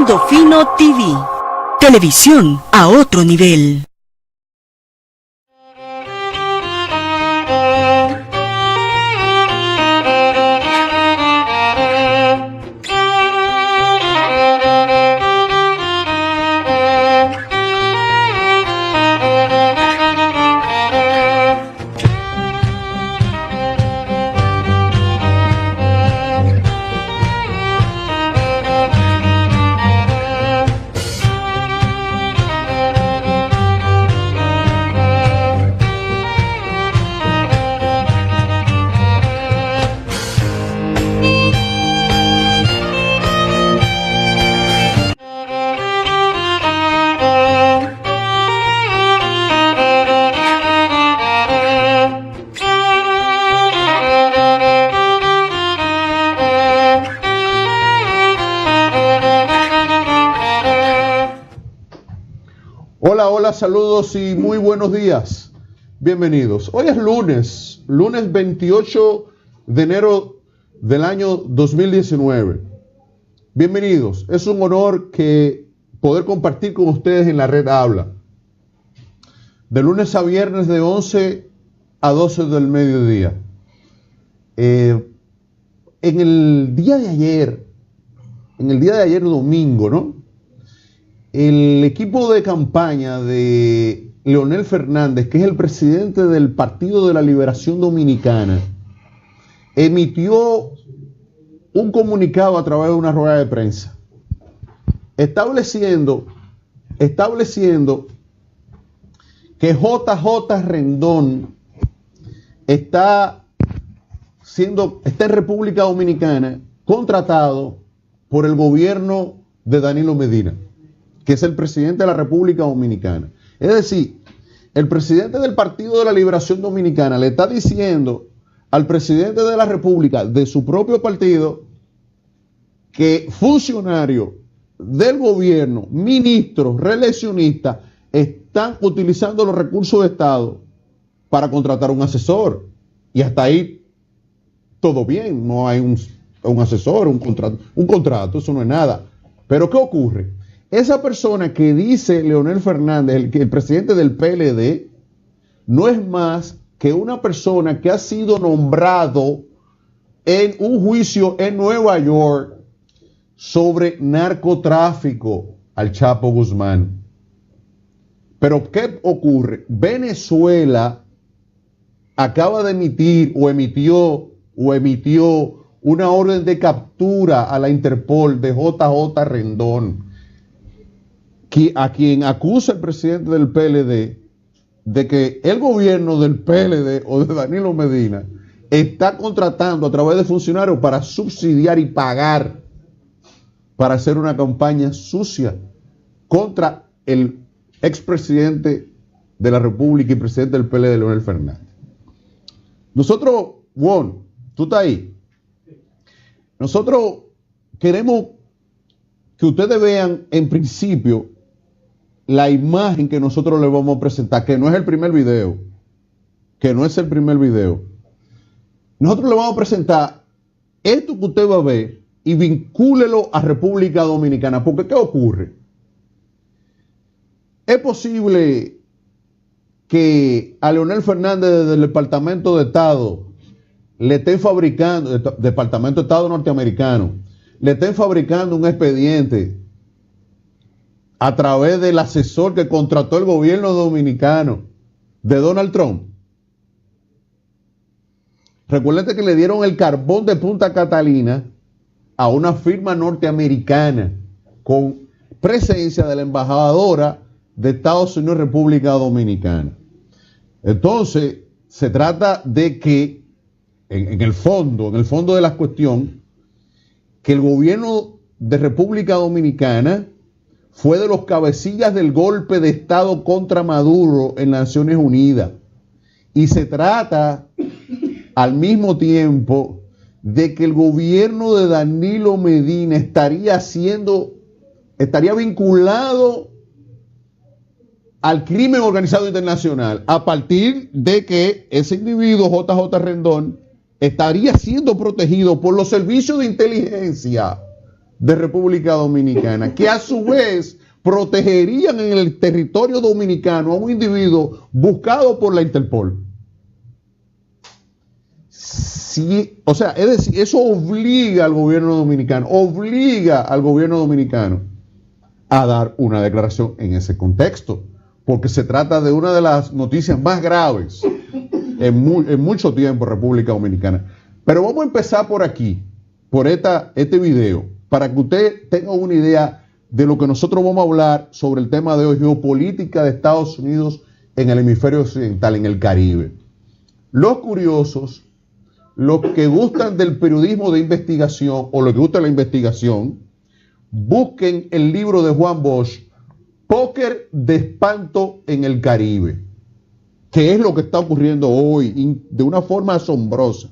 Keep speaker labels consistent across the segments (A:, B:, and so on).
A: Mundo Fino TV. Televisión a otro nivel.
B: Hola, saludos y muy buenos días. Bienvenidos. Hoy es lunes 28 de enero del año 2019. Bienvenidos. Es un honor poder compartir con ustedes en la red Habla. De lunes a viernes de 11 a 12 del mediodía. En el día de ayer domingo, ¿no? El equipo de campaña de Leonel Fernández, que es el presidente del Partido de la Liberación Dominicana, emitió un comunicado a través de una rueda de prensa, estableciendo que JJ Rendón está en República Dominicana contratado por el gobierno de Danilo Medina, que es el presidente de la República Dominicana. Es decir, el presidente del Partido de la Liberación Dominicana le está diciendo al presidente de la República, de su propio partido, que funcionarios del gobierno, ministros, reeleccionistas, están utilizando los recursos de Estado para contratar un asesor. Y hasta ahí todo bien, no hay un asesor, un contrato, eso no es nada. Pero ¿qué ocurre? Esa persona que dice Leonel Fernández, el presidente del PLD, no es más que una persona que ha sido nombrado en un juicio en Nueva York sobre narcotráfico al Chapo Guzmán. Pero ¿qué ocurre? Venezuela acaba de emitió una orden de captura a la Interpol de JJ Rendón, a quien acusa el presidente del PLD de que el gobierno del PLD o de Danilo Medina está contratando a través de funcionarios para subsidiar y pagar para hacer una campaña sucia contra el expresidente de la República y presidente del PLD, Leonel Fernández. Nosotros, Juan, tú estás ahí. Nosotros queremos que ustedes vean en principio la imagen que nosotros les vamos a presentar, que no es el primer video, Nosotros le vamos a presentar esto que usted va a ver y vincúlelo a República Dominicana, porque ¿qué ocurre? Es posible que a Leonel Fernández del Departamento de Estado le estén fabricando, Departamento de Estado norteamericano, le estén fabricando un expediente a través del asesor que contrató el gobierno dominicano de Donald Trump. Recuerden que le dieron el carbón de Punta Catalina a una firma norteamericana con presencia de la embajadora de Estados Unidos en República Dominicana. Entonces, se trata de que, en el fondo de la cuestión, que el gobierno de República Dominicana fue de los cabecillas del golpe de Estado contra Maduro en Naciones Unidas. Y se trata al mismo tiempo de que el gobierno de Danilo Medina estaría vinculado al crimen organizado internacional a partir de que ese individuo, JJ Rendón, estaría siendo protegido por los servicios de inteligencia de República Dominicana, que a su vez protegerían en el territorio dominicano a un individuo buscado por la Interpol. Sí, o sea, es decir, eso obliga al gobierno dominicano a dar una declaración en ese contexto, porque se trata de una de las noticias más graves en mucho tiempo en República Dominicana. Pero vamos a empezar por aquí, por este video, para que usted tenga una idea de lo que nosotros vamos a hablar sobre el tema de hoy, geopolítica de Estados Unidos en el hemisferio occidental, en el Caribe. Los curiosos, los que gustan del periodismo de investigación o los que gustan de la investigación, busquen el libro de Juan Bosch, Póker de Espanto en el Caribe, que es lo que está ocurriendo hoy de una forma asombrosa.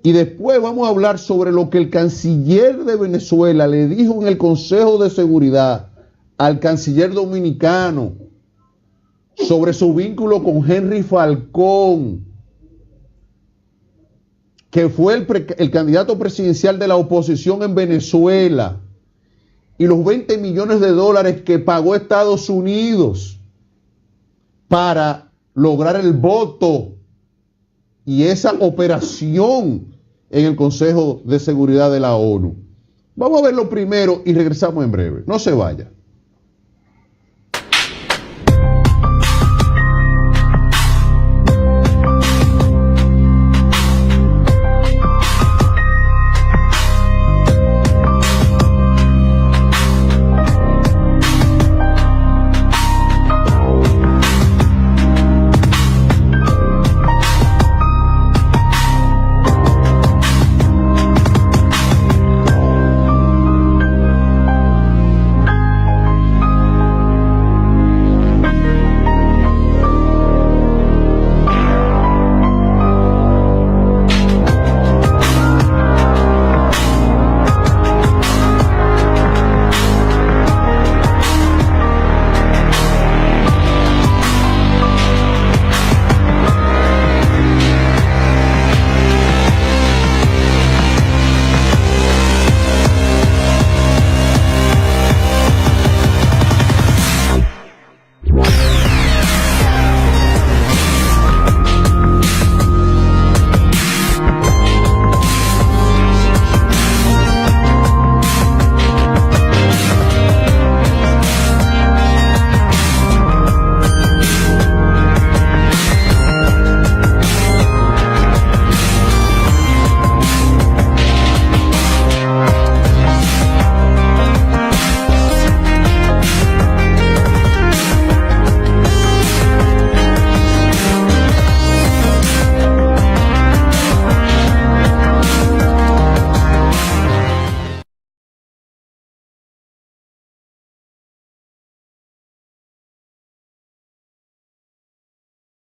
B: Y después vamos a hablar sobre lo que el canciller de Venezuela le dijo en el Consejo de Seguridad al canciller dominicano sobre su vínculo con Henry Falcón, que fue el candidato presidencial de la oposición en Venezuela, y los 20 millones de dólares que pagó Estados Unidos para lograr el voto y esa operación en el Consejo de Seguridad de la ONU. Vamos a verlo primero y regresamos en breve. No se vaya.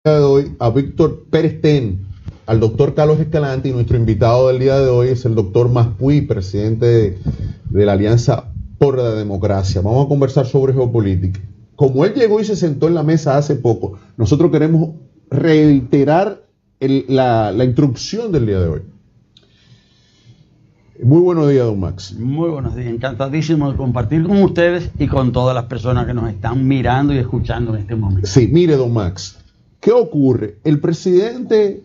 B: De hoy a Víctor Pérez Ten, al doctor Carlos Escalante, y nuestro invitado del día de hoy es el doctor Maspuy, presidente de la Alianza por la Democracia. Vamos a conversar sobre geopolítica. Como él llegó y se sentó en la mesa hace poco, nosotros queremos reiterar la introducción del día de hoy. Muy buenos días, don Max.
C: Muy buenos días, encantadísimo de compartir con ustedes y con todas las personas que nos están mirando y escuchando en este momento.
B: Sí, mire, don Max, ¿qué ocurre? El presidente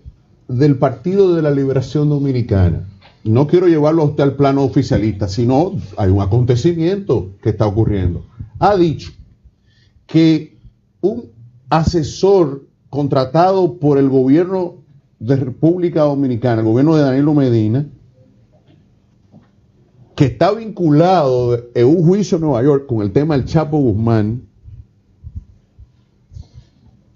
B: del Partido de la Liberación Dominicana, no quiero llevarlo a usted al plano oficialista, sino hay un acontecimiento que está ocurriendo, ha dicho que un asesor contratado por el gobierno de República Dominicana, el gobierno de Danilo Medina, que está vinculado en un juicio en Nueva York con el tema del Chapo Guzmán,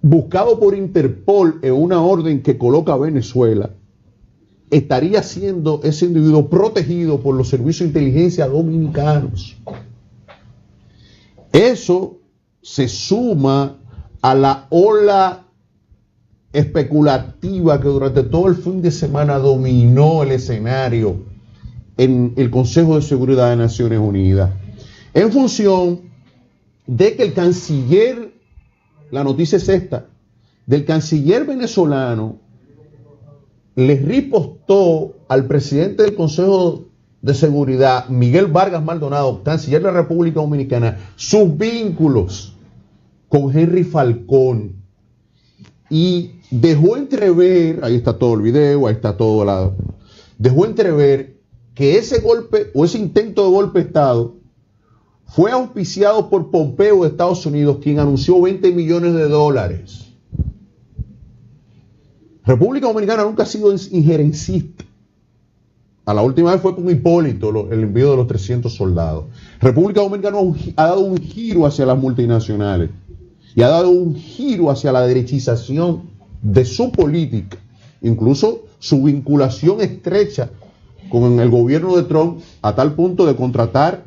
B: buscado por Interpol en una orden que coloca a Venezuela, estaría siendo ese individuo protegido por los servicios de inteligencia dominicanos. Eso se suma a la ola especulativa que durante todo el fin de semana dominó el escenario en el Consejo de Seguridad de Naciones Unidas, en función de que el canciller, la noticia es esta, del canciller venezolano le ripostó al presidente del Consejo de Seguridad, Miguel Vargas Maldonado, canciller de la República Dominicana, sus vínculos con Henry Falcón, y dejó entrever, ahí está todo el video, ahí está todo dejó entrever que ese golpe o ese intento de golpe de Estado fue auspiciado por Pompeo de Estados Unidos, quien anunció $20 millones. República Dominicana nunca ha sido injerencista. A la última vez fue con Hipólito, el envío de los 300 soldados. República Dominicana ha dado un giro hacia las multinacionales y ha dado un giro hacia la derechización de su política, incluso su vinculación estrecha con el gobierno de Trump, a tal punto de contratar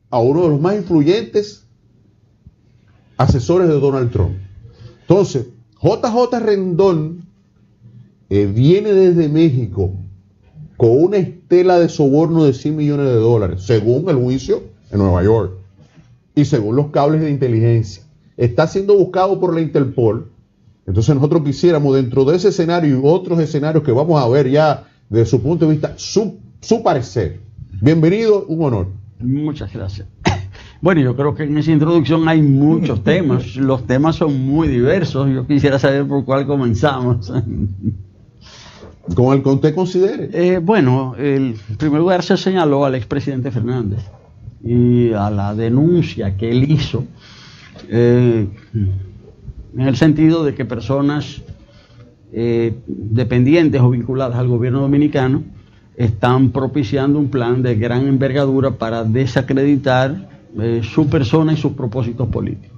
B: a uno de los más influyentes asesores de Donald Trump. Entonces, JJ Rendón viene desde México con una estela de soborno de $100 millones, según el juicio en Nueva York y según los cables de inteligencia. Está siendo buscado por la Interpol. Entonces nosotros quisiéramos, dentro de ese escenario y otros escenarios que vamos a ver ya desde su punto de vista, su parecer. Bienvenido, un honor.
C: Muchas gracias. Bueno, yo creo que en esa introducción hay muchos temas. Los temas son muy diversos. Yo quisiera saber por cuál comenzamos.
B: Con el que usted considere.
C: Bueno, en primer lugar se señaló al expresidente Fernández y a la denuncia que él hizo, en el sentido de que personas dependientes o vinculadas al gobierno dominicano están propiciando un plan de gran envergadura para desacreditar su persona y sus propósitos políticos.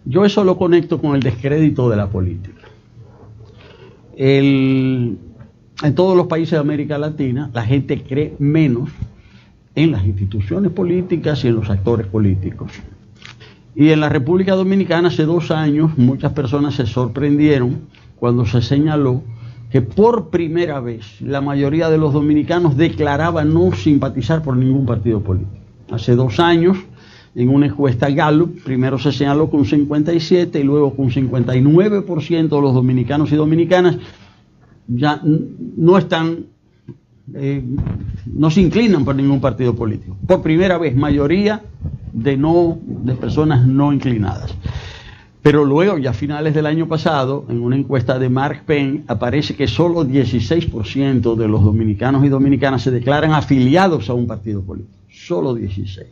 C: Yo eso lo conecto con el descrédito de la política. En todos los países de América Latina, la gente cree menos en las instituciones políticas y en los actores políticos. Y en la República Dominicana hace 2 años muchas personas se sorprendieron cuando se señaló que por primera vez la mayoría de los dominicanos declaraba no simpatizar por ningún partido político. Hace 2 años, en una encuesta Gallup, primero se señaló con un 57 y luego con un 59% de los dominicanos y dominicanas ya no están, no se inclinan por ningún partido político. Por primera vez, mayoría de personas no inclinadas. Pero luego, ya a finales del año pasado, en una encuesta de Mark Penn, aparece que solo 16% de los dominicanos y dominicanas se declaran afiliados a un partido político. Solo 16%.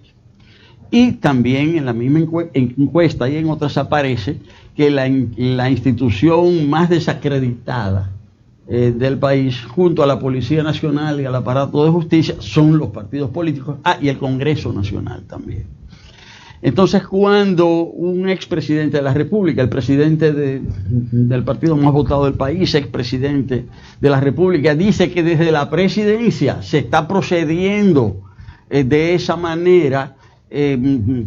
C: Y también en la misma encuesta y en otras aparece que la institución más desacreditada del país, junto a la Policía Nacional y al aparato de justicia, son los partidos políticos, y el Congreso Nacional también. Entonces, cuando un expresidente de la República, el presidente del partido más votado del país, expresidente de la República, dice que desde la presidencia se está procediendo de esa manera,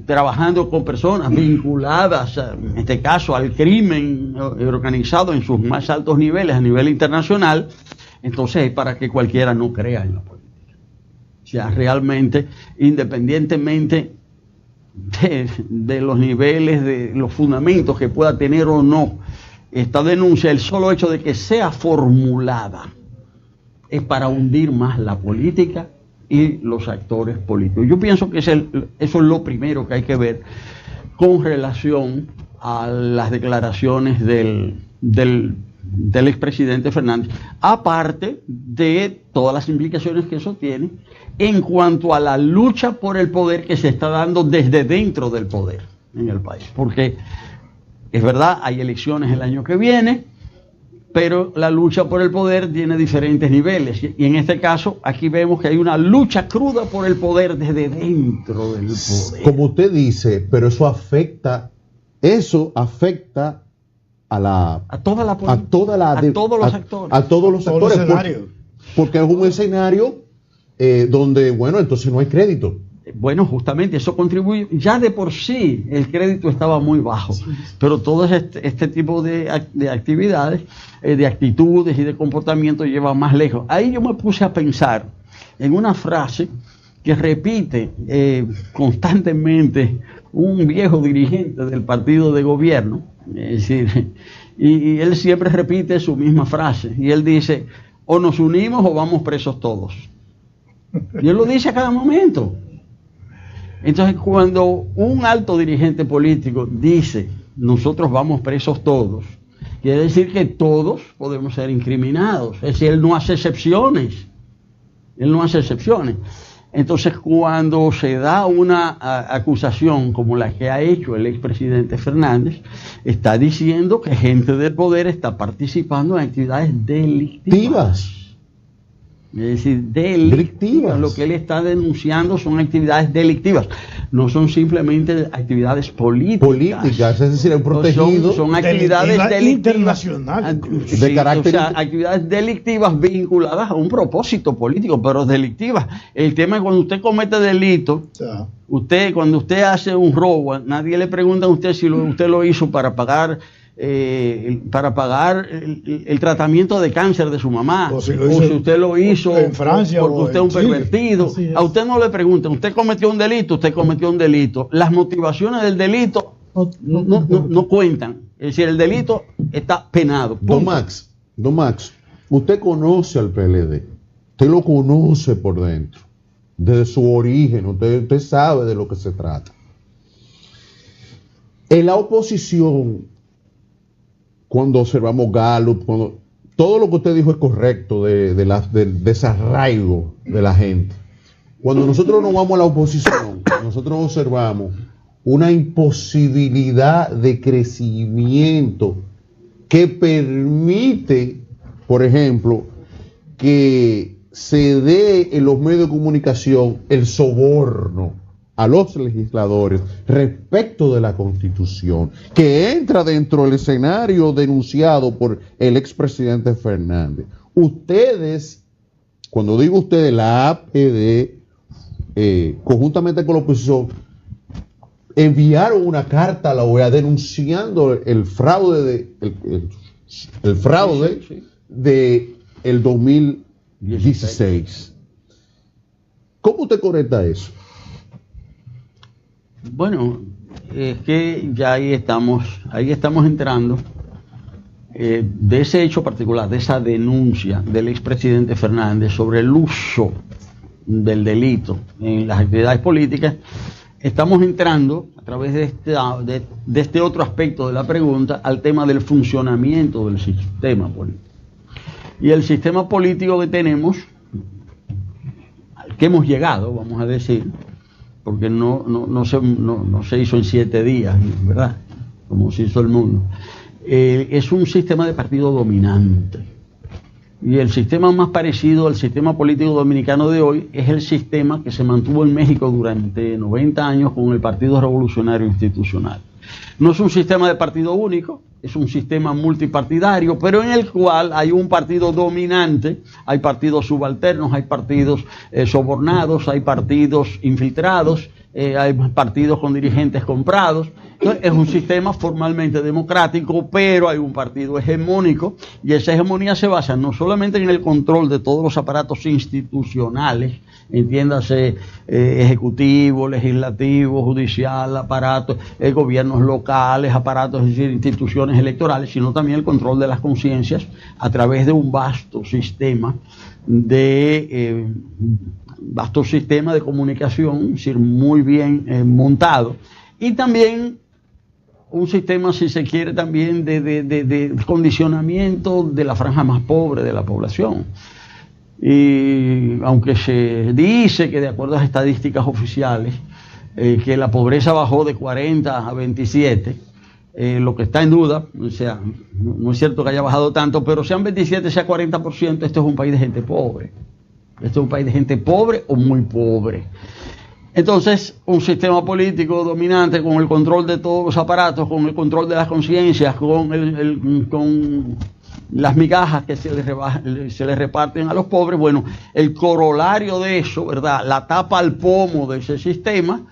C: trabajando con personas vinculadas, en este caso, al crimen organizado en sus más altos niveles, a nivel internacional, entonces es para que cualquiera no crea en la política. O sea, realmente, independientemente de los niveles, de los fundamentos que pueda tener o no esta denuncia, el solo hecho de que sea formulada es para hundir más la política y los actores políticos. Yo pienso que eso es lo primero que hay que ver con relación a las declaraciones del expresidente Fernández, aparte de todas las implicaciones que eso tiene en cuanto a la lucha por el poder que se está dando desde dentro del poder en el país. Porque es verdad, hay elecciones el año que viene, pero la lucha por el poder tiene diferentes niveles. Y en este caso, aquí vemos que hay una lucha cruda por el poder desde dentro del poder.
B: Como usted dice, pero eso afecta a toda la política, a todos los actores. A todos los actores. Porque es un escenario donde, bueno, entonces no hay crédito.
C: Bueno, justamente eso contribuye. Ya de por sí el crédito estaba muy bajo, pero todo este tipo de actividades, de actitudes y de comportamiento lleva más lejos. Ahí yo me puse a pensar en una frase que repite constantemente un viejo dirigente del partido de gobierno, es decir, y él siempre repite su misma frase, y él dice: o nos unimos o vamos presos todos. Y él lo dice a cada momento. Entonces, cuando un alto dirigente político dice, nosotros vamos presos todos, quiere decir que todos podemos ser incriminados. Es decir, él no hace excepciones. Él no hace excepciones. Entonces, cuando se da una acusación como la que ha hecho el expresidente Fernández, está diciendo que gente del poder está participando en actividades delictivas. Es decir, delictivas. Lo que él está denunciando son actividades delictivas. No son simplemente actividades políticas.
B: Es decir, un protegido.
C: Son actividades delictivas
D: internacionales.
B: De carácter,
C: o sea, actividades delictivas vinculadas a un propósito político, pero delictivas. El tema es cuando usted comete delito, cuando usted hace un robo, nadie le pregunta a usted si usted lo hizo para pagar el tratamiento de cáncer de su mamá, o si usted lo hizo
D: en Francia,
C: porque usted es un pervertido. A usted no le preguntan, usted cometió un delito. Las motivaciones del delito no cuentan. Es decir, el delito está penado.
B: Don Max, usted conoce al PLD, usted lo conoce por dentro, desde su origen, usted sabe de lo que se trata. En la oposición, cuando observamos Gallup, todo lo que usted dijo es correcto del desarraigo de la gente. Cuando nosotros nos vamos a la oposición, nosotros observamos una imposibilidad de crecimiento que permite, por ejemplo, que se dé en los medios de comunicación el soborno a los legisladores respecto de la Constitución, que entra dentro del escenario denunciado por el expresidente Fernández. Ustedes, cuando digo ustedes, la APD, conjuntamente con la oposición, enviaron una carta a la OEA denunciando el fraude del 2016. ¿Cómo usted conecta eso?
C: Bueno, es que ya ahí estamos entrando de ese hecho particular, de esa denuncia del expresidente Fernández sobre el uso del delito en las actividades políticas. Estamos entrando a través de este otro aspecto de la pregunta al tema del funcionamiento del sistema político. Y el sistema político que tenemos, al que hemos llegado, vamos a decir, porque no se hizo en 7 días, ¿verdad? Como se hizo el mundo. Es un sistema de partido dominante. Y el sistema más parecido al sistema político dominicano de hoy es el sistema que se mantuvo en México durante 90 años con el Partido Revolucionario Institucional. No es un sistema de partido único, es un sistema multipartidario, pero en el cual hay un partido dominante, hay partidos subalternos, hay partidos sobornados, hay partidos infiltrados, hay partidos con dirigentes comprados. Entonces, es un sistema formalmente democrático, pero hay un partido hegemónico, y esa hegemonía se basa no solamente en el control de todos los aparatos institucionales, entiéndase ejecutivo, legislativo, judicial, aparatos, gobiernos locales, aparatos, es decir, instituciones electorales, sino también el control de las conciencias a través de un vasto sistema de comunicación, es decir, muy bien montado, y también un sistema, si se quiere, también de condicionamiento de la franja más pobre de la población. Y aunque se dice que de acuerdo a las estadísticas oficiales que la pobreza bajó de 40 a 27, lo que está en duda, o sea, no es cierto que haya bajado tanto, pero sean 27, sea 40%, esto es un país de gente pobre. Esto es un país de gente pobre o muy pobre. Entonces, un sistema político dominante con el control de todos los aparatos, con el control de las conciencias, con las migajas que se les reparten a los pobres, bueno, el corolario de eso, ¿verdad? La tapa al pomo de ese sistema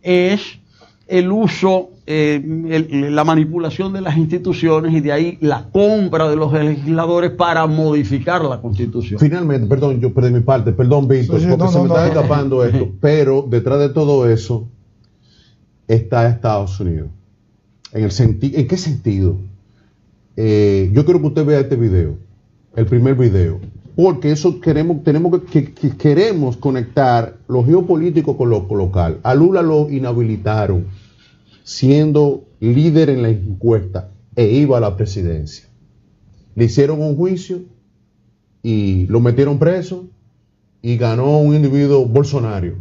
C: es el uso, la manipulación de las instituciones, y de ahí la compra de los legisladores para modificar la Constitución.
B: Finalmente, perdón, yo perdí mi parte, perdón, Víctor, porque se me está escapando esto, pero detrás de todo eso está Estados Unidos. ¿En qué sentido? Yo quiero que usted vea este video, el primer video. porque eso queremos conectar lo geopolítico con lo local. A Lula lo inhabilitaron siendo líder en la encuesta e iba a la presidencia. Le hicieron un juicio y lo metieron preso y ganó un individuo bolsonario.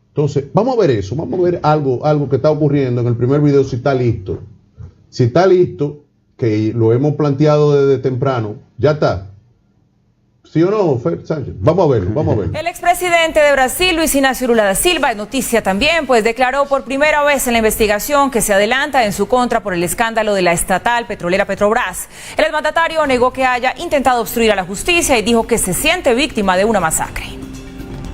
B: Entonces, vamos a ver eso, vamos a ver algo que está ocurriendo en el primer video, si está listo. Si está listo, que lo hemos planteado desde temprano, ya está. ¿Sí o no, Fer Sánchez? Vamos a verlo, vamos a verlo.
D: El expresidente de Brasil, Luis Ignacio Lula da Silva, es noticia también, pues declaró por primera vez en la investigación que se adelanta en su contra por el escándalo de la estatal petrolera Petrobras. El exmandatario negó que haya intentado obstruir a la justicia y dijo que se siente víctima de una masacre.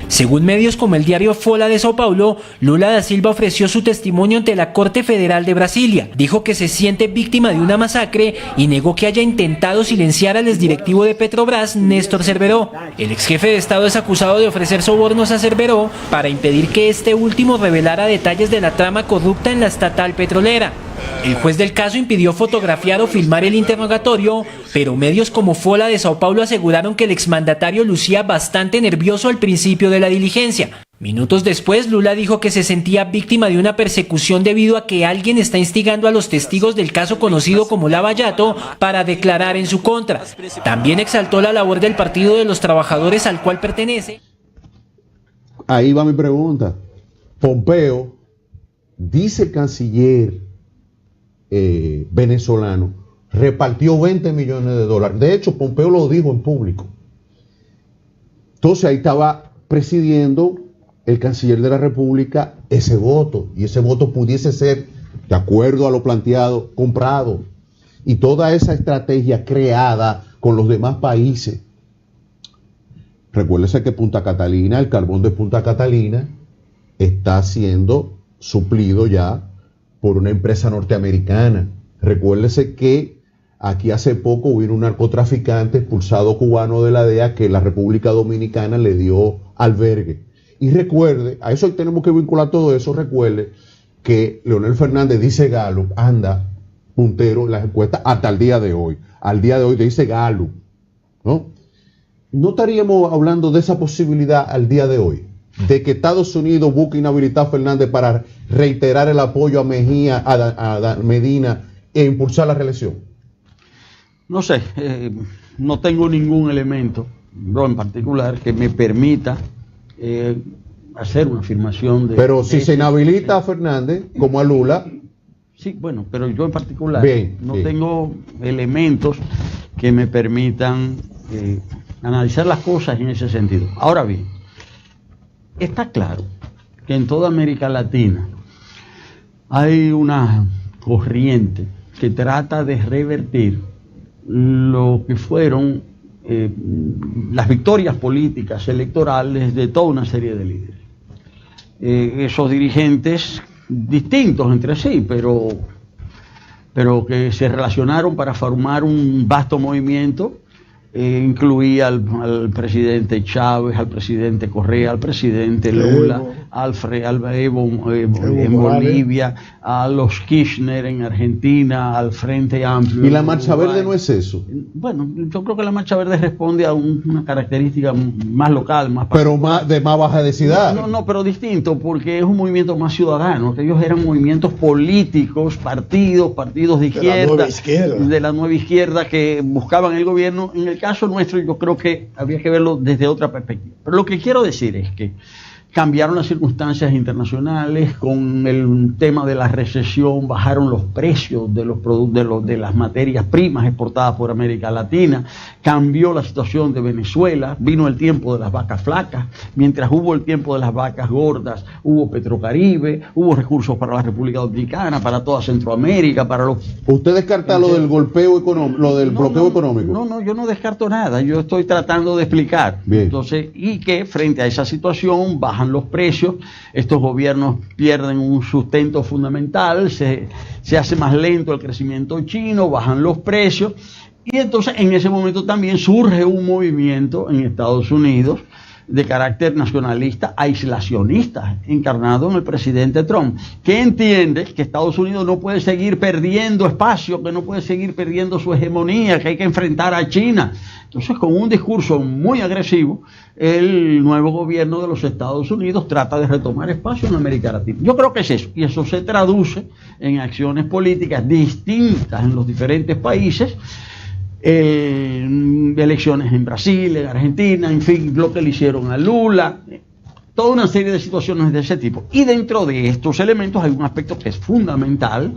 E: Según medios como el diario Folha de Sao Paulo, Lula da Silva ofreció su testimonio ante la Corte Federal de Brasilia. Dijo que se siente víctima de una masacre y negó que haya intentado silenciar al exdirectivo de Petrobras, Néstor Cerveró. El ex jefe de Estado es acusado de ofrecer sobornos a Cerveró para impedir que este último revelara detalles de la trama corrupta en la estatal petrolera. El juez del caso impidió fotografiar o filmar el interrogatorio, pero medios como Folha de Sao Paulo aseguraron que el exmandatario lucía bastante nervioso al principio de la diligencia. Minutos después, Lula dijo que se sentía víctima de una persecución debido a que alguien está instigando a los testigos del caso conocido como Lava Jato para declarar en su contra. También exaltó la labor del Partido de los Trabajadores al cual pertenece.
B: Ahí va mi pregunta. Pompeo, dice el canciller venezolano, repartió 20 millones de dólares. De hecho, Pompeo lo dijo en público. Entonces ahí estaba presidiendo el canciller de la República ese voto, y ese voto pudiese ser, de acuerdo a lo planteado, comprado, y toda esa estrategia creada con los demás países. Recuérdese que Punta Catalina, el carbón de Punta Catalina, está siendo suplido ya por una empresa norteamericana. Recuérdese que aquí hace poco hubo un narcotraficante expulsado cubano de la DEA que la República Dominicana le dio albergue. Y recuerde, a eso tenemos que vincular todo eso, recuerde que Leonel Fernández, dice Gallup, anda puntero en las encuestas hasta el día de hoy. Al día de hoy dice Gallup, ¿no? ¿No estaríamos hablando de esa posibilidad al día de hoy? De que Estados Unidos busque inhabilitar a Fernández para reiterar el apoyo a Mejía, a Medina e impulsar la reelección.
C: No sé, no tengo ningún elemento, yo en particular, que me permita hacer una afirmación de...
B: Pero si se inhabilita a Fernández, como a Lula...
C: Sí, bueno, pero yo en particular no
B: bien.
C: tengo elementos que me permitan analizar las cosas en ese sentido. Ahora bien, está claro que en toda América Latina hay una corriente que trata de revertir lo que fueron las victorias políticas electorales de toda una serie de líderes. Esos dirigentes distintos entre sí, pero que se relacionaron para formar un vasto movimiento. Incluía al presidente Chávez, al presidente Correa, al presidente Lula, al Evo en Bolivia, a los Kirchner en Argentina, al Frente Amplio.
B: ¿Y la Marcha Verde no es eso?
C: Bueno, yo creo que la Marcha Verde responde a una característica más local, más
B: pero de más baja densidad.
C: No, pero distinto, porque es un movimiento más ciudadano, que ellos eran movimientos políticos, partidos de izquierda, de la nueva izquierda que buscaban el gobierno. En el caso nuestro yo creo que habría que verlo desde otra perspectiva. Pero lo que quiero decir es que cambiaron las circunstancias internacionales, con el tema de la recesión bajaron los precios de los productos, de las materias primas exportadas por América Latina, cambió la situación de Venezuela, vino el tiempo de las vacas flacas, mientras hubo el tiempo de las vacas gordas, hubo Petrocaribe, hubo recursos para la República Dominicana, para toda Centroamérica, para los...
B: ¿Usted descarta lo del golpeo económico, lo del bloqueo económico?
C: No, yo no descarto nada, yo estoy tratando de explicar.
B: Bien.
C: Entonces, y que frente a esa situación bajan los precios, estos gobiernos pierden un sustento fundamental, se hace más lento el crecimiento chino, bajan los precios, y entonces en ese momento también surge un movimiento en Estados Unidos de carácter nacionalista, aislacionista, encarnado en el presidente Trump, que entiende que Estados Unidos no puede seguir perdiendo espacio, que no puede seguir perdiendo su hegemonía, que hay que enfrentar a China. Entonces, con un discurso muy agresivo, el nuevo gobierno de los Estados Unidos trata de retomar espacio en América Latina. Yo creo que es eso, y eso se traduce en acciones políticas distintas en los diferentes países, elecciones en Brasil, en Argentina, en fin, lo que le hicieron a Lula, toda una serie de situaciones de ese tipo. Y dentro de estos elementos hay un aspecto que es fundamental,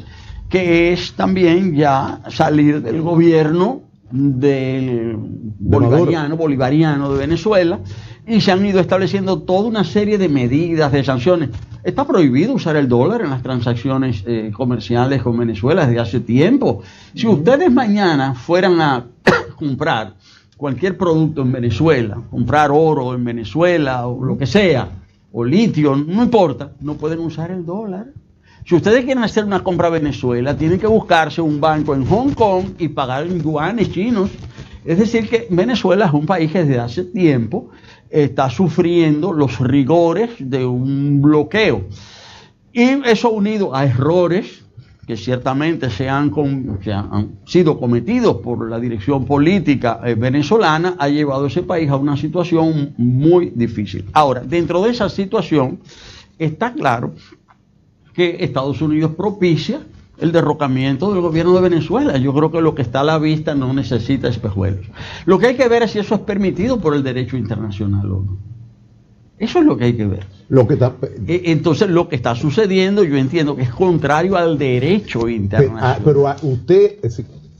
C: que es también ya salir del gobierno del bolivariano de Venezuela, y se han ido estableciendo toda una serie de medidas, de sanciones. Está prohibido usar el dólar en las transacciones comerciales con Venezuela desde hace tiempo. Si ustedes mañana fueran a comprar cualquier producto en Venezuela, comprar oro en Venezuela o lo que sea, o litio, no importa, no pueden usar el dólar. Si ustedes quieren hacer una compra a Venezuela, tienen que buscarse un banco en Hong Kong y pagar en yuanes chinos. Es decir, que Venezuela es un país que desde hace tiempo está sufriendo los rigores de un bloqueo. Y eso, unido a errores que ciertamente que han sido cometidos por la dirección política venezolana, ha llevado a ese país a una situación muy difícil. Ahora, dentro de esa situación, está claro que Estados Unidos propicia el derrocamiento del gobierno de Venezuela. Yo creo que lo que está a la vista no necesita espejuelos. Lo que hay que ver es si eso es permitido por el derecho internacional o no. Eso es lo que hay que ver. Entonces, lo que está sucediendo, yo entiendo que es contrario al derecho internacional.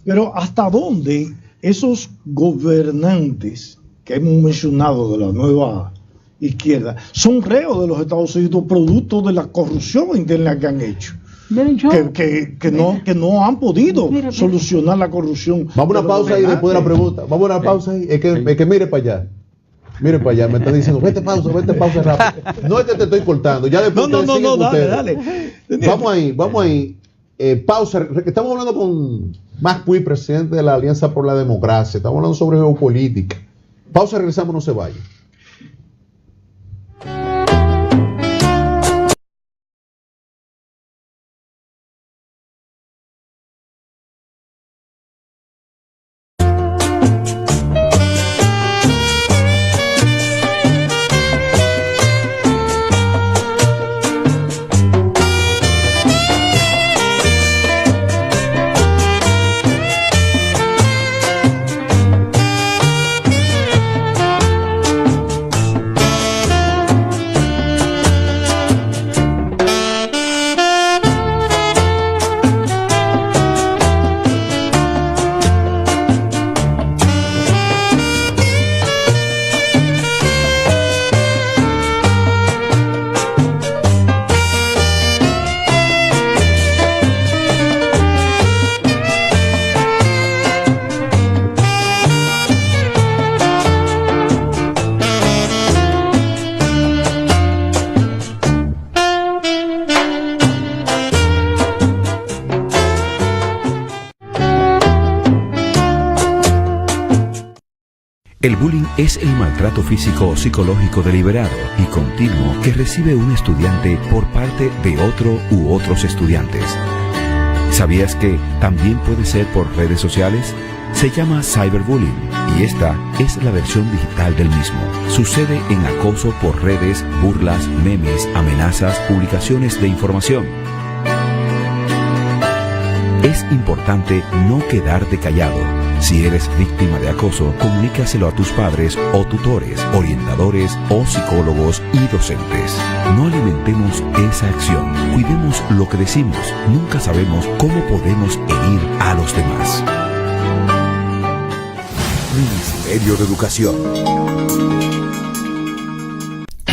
F: Pero ¿hasta dónde esos gobernantes que hemos mencionado de la nueva izquierda son reos de los Estados Unidos producto de la corrupción interna que han hecho? Que no han podido solucionar la corrupción.
B: Vamos a una pausa ahí después de la pregunta. Vamos a una pausa ahí. Es que mire para allá. Mire para allá, me está diciendo, vete pausa rápido. No es que te estoy cortando. Ya después dale. Vamos ahí. Pausa. Estamos hablando con Max Puig, presidente de la Alianza por la Democracia. Estamos hablando sobre geopolítica. Pausa, regresamos, no se vayan.
G: El bullying es el maltrato físico o psicológico deliberado y continuo que recibe un estudiante por parte de otro u otros estudiantes. ¿Sabías que también puede ser por redes sociales? Se llama cyberbullying y esta es la versión digital del mismo. Sucede en acoso por redes, burlas, memes, amenazas, publicaciones de información. Es importante no quedarte callado. Si eres víctima de acoso, comunícaselo a tus padres o tutores, orientadores o psicólogos y docentes. No alimentemos esa acción. Cuidemos lo que decimos. Nunca sabemos cómo podemos herir a los demás. Ministerio de Educación.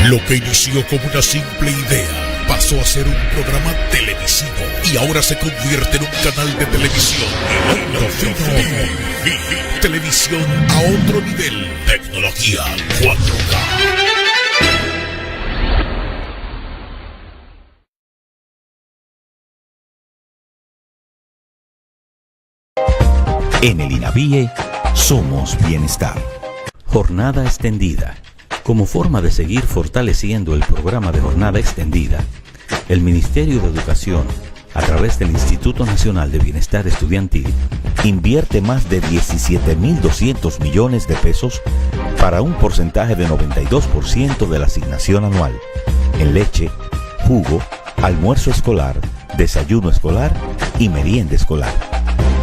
H: Lo que inició como una simple idea pasó a ser un programa televisivo y ahora se convierte en un canal de televisión. Televisión a otro nivel. Tecnología 4K.
G: En el INAVIE somos bienestar. Jornada extendida.
I: Como forma de seguir fortaleciendo el programa de jornada extendida, el Ministerio de Educación, a través del Instituto Nacional de Bienestar Estudiantil, invierte más de 17.200 millones de pesos para un porcentaje de 92% de la asignación anual en leche, jugo, almuerzo escolar, desayuno escolar y merienda escolar,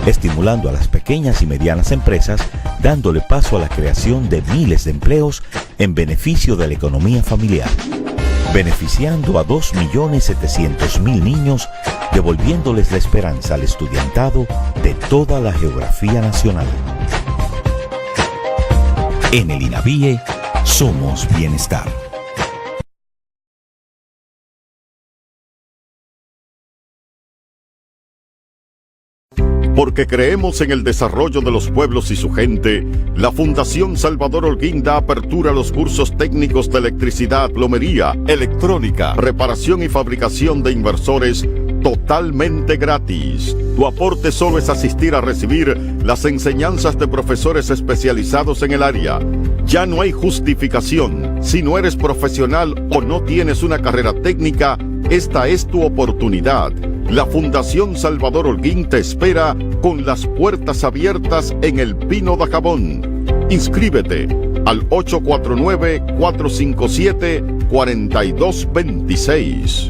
I: estimulando a las pequeñas y medianas empresas, dándole paso a la creación de miles de empleos en beneficio de la economía familiar, beneficiando a 2.700.000 niños, devolviéndoles la esperanza al estudiantado de toda la geografía nacional. En el INAVIE somos bienestar.
J: Porque creemos en el desarrollo de los pueblos y su gente, la Fundación Salvador Holguín da apertura a los cursos técnicos de electricidad, plomería, electrónica, reparación y fabricación de inversores totalmente gratis. Tu aporte solo es asistir a recibir las enseñanzas de profesores especializados en el área. Ya no hay justificación. Si no eres profesional o no tienes una carrera técnica, esta es tu oportunidad. La Fundación Salvador Holguín te espera con las puertas abiertas en el Pino de Jabón. Inscríbete al 849-457-4226.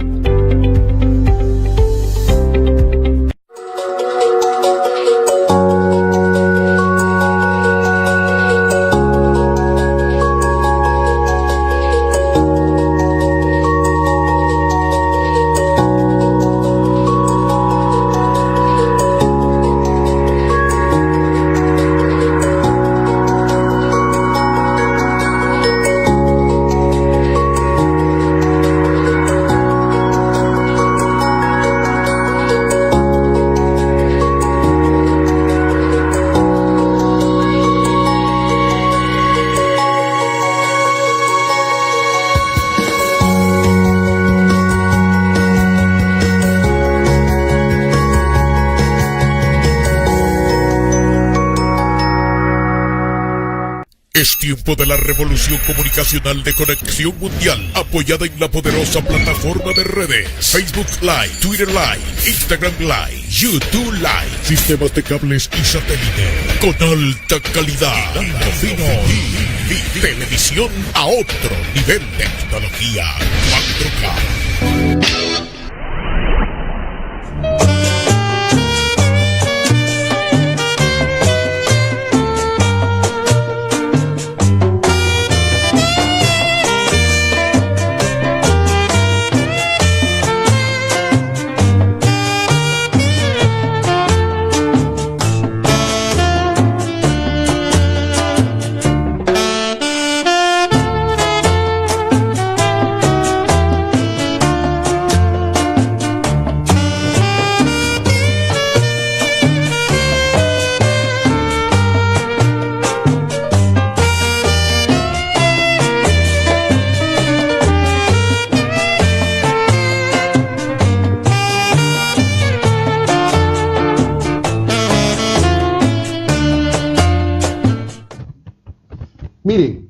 H: Es tiempo de la revolución comunicacional de Conexión Mundial, apoyada en la poderosa plataforma de redes Facebook Live, Twitter Live, Instagram Live, YouTube Live, sistemas de cables y satélite con alta calidad, fino y televisión a otro nivel de tecnología 4K.
B: Miren,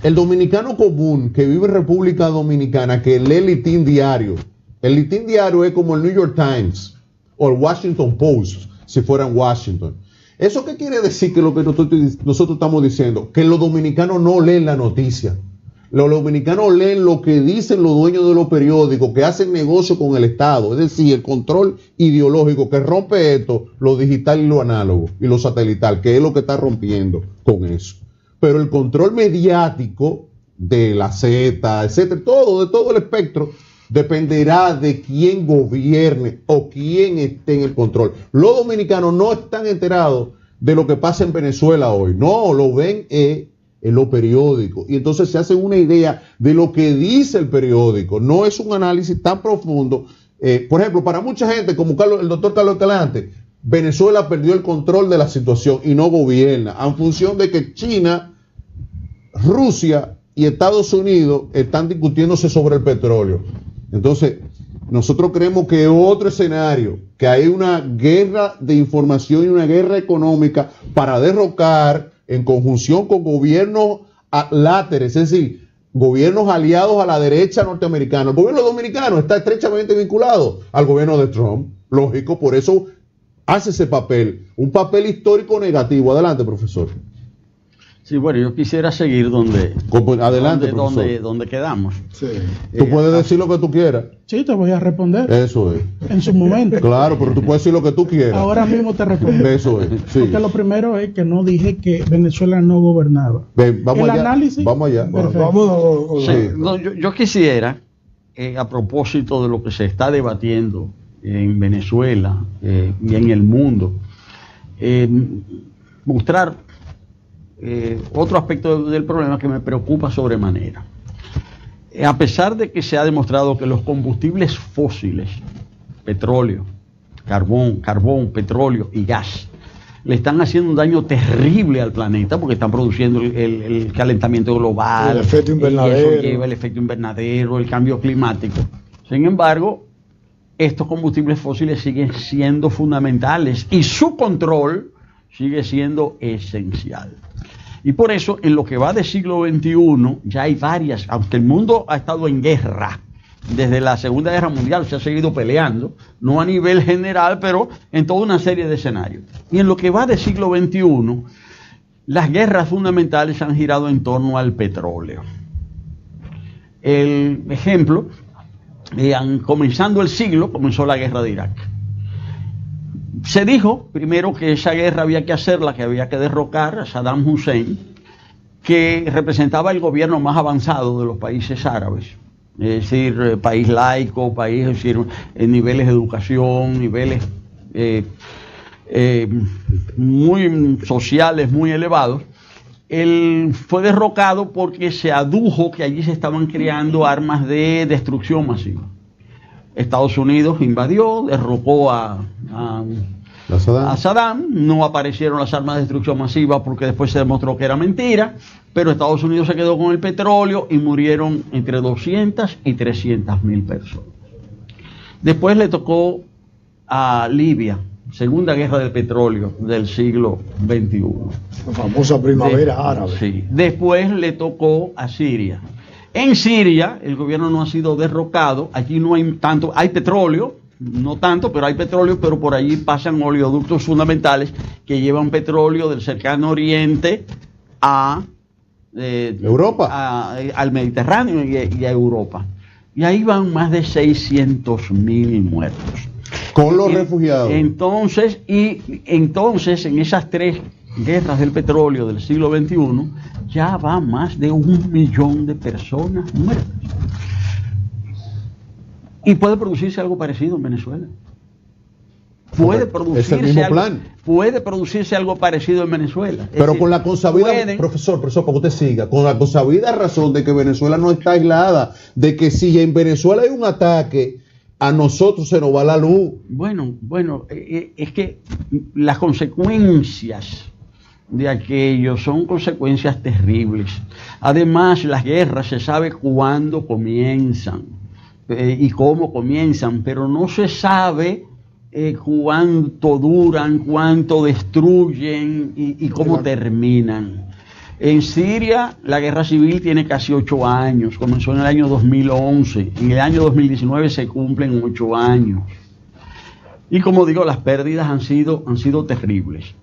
B: el dominicano común que vive en República Dominicana, que lee el Listín Diario, el Listín Diario es como el New York Times o el Washington Post, si fuera en Washington. ¿Eso qué quiere decir? Que lo que nosotros estamos diciendo, que los dominicanos no leen la noticia. Los dominicanos leen lo que dicen los dueños de los periódicos, que hacen negocio con el Estado, es decir, el control ideológico que rompe esto, lo digital y lo análogo, y lo satelital, que es lo que está rompiendo con eso. Pero el control mediático de la Z, etcétera, todo, de todo el espectro, dependerá de quién gobierne o quién esté en el control. Los dominicanos no están enterados de lo que pasa en Venezuela hoy. No, lo ven en los periódicos. Y entonces se hacen una idea de lo que dice el periódico. No es un análisis tan profundo. Por ejemplo, para mucha gente, como el doctor Carlos Escalante, Venezuela perdió el control de la situación y no gobierna, en función de que China, Rusia y Estados Unidos están discutiéndose sobre el petróleo. Entonces, nosotros creemos que otro escenario, que hay una guerra de información y una guerra económica para derrocar, en conjunción con gobiernos láteres, es decir, gobiernos aliados a la derecha norteamericana. El gobierno dominicano está estrechamente vinculado al gobierno de Trump, lógico, por eso hace ese papel, un papel histórico negativo. Adelante, profesor.
C: Sí, bueno, yo quisiera seguir donde quedamos.
B: Sí. Tú puedes decir lo que tú quieras.
K: Sí, te voy a responder.
B: Eso es.
K: En su momento.
B: Claro, pero tú puedes decir lo que tú quieras.
K: Ahora mismo te respondo.
B: Eso es. Sí.
K: Porque lo primero es que no dije que Venezuela no gobernaba.
B: Ven, vamos
K: el
B: allá.
K: Análisis,
B: vamos allá.
F: Vamos.
C: Sí. No, yo quisiera, a propósito de lo que se está debatiendo en Venezuela y en el mundo, mostrar otro aspecto del problema que me preocupa sobremanera. A pesar de que se ha demostrado que los combustibles fósiles, petróleo, carbón, petróleo y gas, le están haciendo un daño terrible al planeta porque están produciendo el calentamiento global,
F: el efecto invernadero.
C: Y eso lleva el efecto invernadero, el cambio climático. Sin embargo, estos combustibles fósiles siguen siendo fundamentales y su control sigue siendo esencial. Y por eso, en lo que va del siglo XXI, ya hay varias, aunque el mundo ha estado en guerra, desde la Segunda Guerra Mundial se ha seguido peleando, no a nivel general, pero en toda una serie de escenarios. Y en lo que va del siglo XXI, las guerras fundamentales han girado en torno al petróleo. El ejemplo, comenzando el siglo, comenzó la guerra de Irak. Se dijo primero que esa guerra había que hacerla, que había que derrocar a Saddam Hussein, que representaba el gobierno más avanzado de los países árabes, es decir, país laico, país, es decir, niveles de educación, niveles muy sociales, muy elevados. Él fue derrocado porque se adujo que allí se estaban creando armas de destrucción masiva. Estados Unidos invadió, derrocó a Saddam, no aparecieron las armas de destrucción masiva porque después se demostró que era mentira, pero Estados Unidos se quedó con el petróleo y murieron entre 200 y 300 mil personas. Después le tocó a Libia, Segunda Guerra del Petróleo del siglo XXI.
F: La famosa primavera árabe.
C: Sí. Después le tocó a Siria. En Siria el gobierno no ha sido derrocado, allí no hay tanto, hay petróleo, no tanto, pero hay petróleo, pero por allí pasan oleoductos fundamentales que llevan petróleo del cercano oriente a
B: Europa,
C: al Mediterráneo y a Europa. Y ahí van más de 600.000 muertos.
B: Con los refugiados.
C: Entonces, en esas tres guerras del petróleo del siglo XXI, ya va más de 1 millón de personas muertas. Y puede producirse algo parecido en Venezuela. Puede producirse algo parecido en Venezuela.
B: Pero con la consabida, profesor, para que usted siga, con la consabida razón de que Venezuela no está aislada, de que si en Venezuela hay un ataque, a nosotros se nos va la luz.
C: Bueno, es que las consecuencias de aquello son consecuencias terribles. Además, las guerras se sabe cuándo comienzan y cómo comienzan, pero no se sabe cuánto duran, cuánto destruyen y cómo terminan. En Siria la guerra civil tiene casi 8 años, comenzó en el año 2011, en el año 2019 se cumplen 8 años. Y como digo, las pérdidas han sido terribles.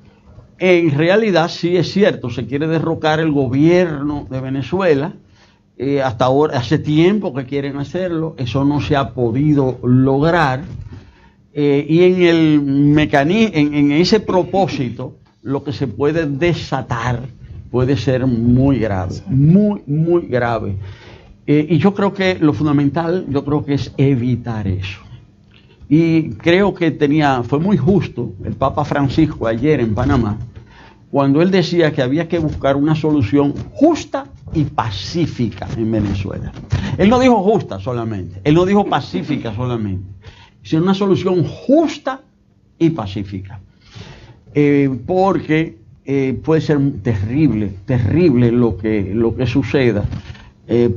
C: En realidad sí es cierto, se quiere derrocar el gobierno de Venezuela, hasta ahora, hace tiempo que quieren hacerlo, eso no se ha podido lograr, y en ese propósito lo que se puede desatar puede ser muy grave, muy grave. Y yo creo que lo fundamental, es evitar eso. Y creo que fue muy justo el Papa Francisco ayer en Panamá, cuando él decía que había que buscar una solución justa y pacífica en Venezuela. Él no dijo justa solamente, él no dijo pacífica solamente, sino una solución justa y pacífica. Porque puede ser terrible lo que suceda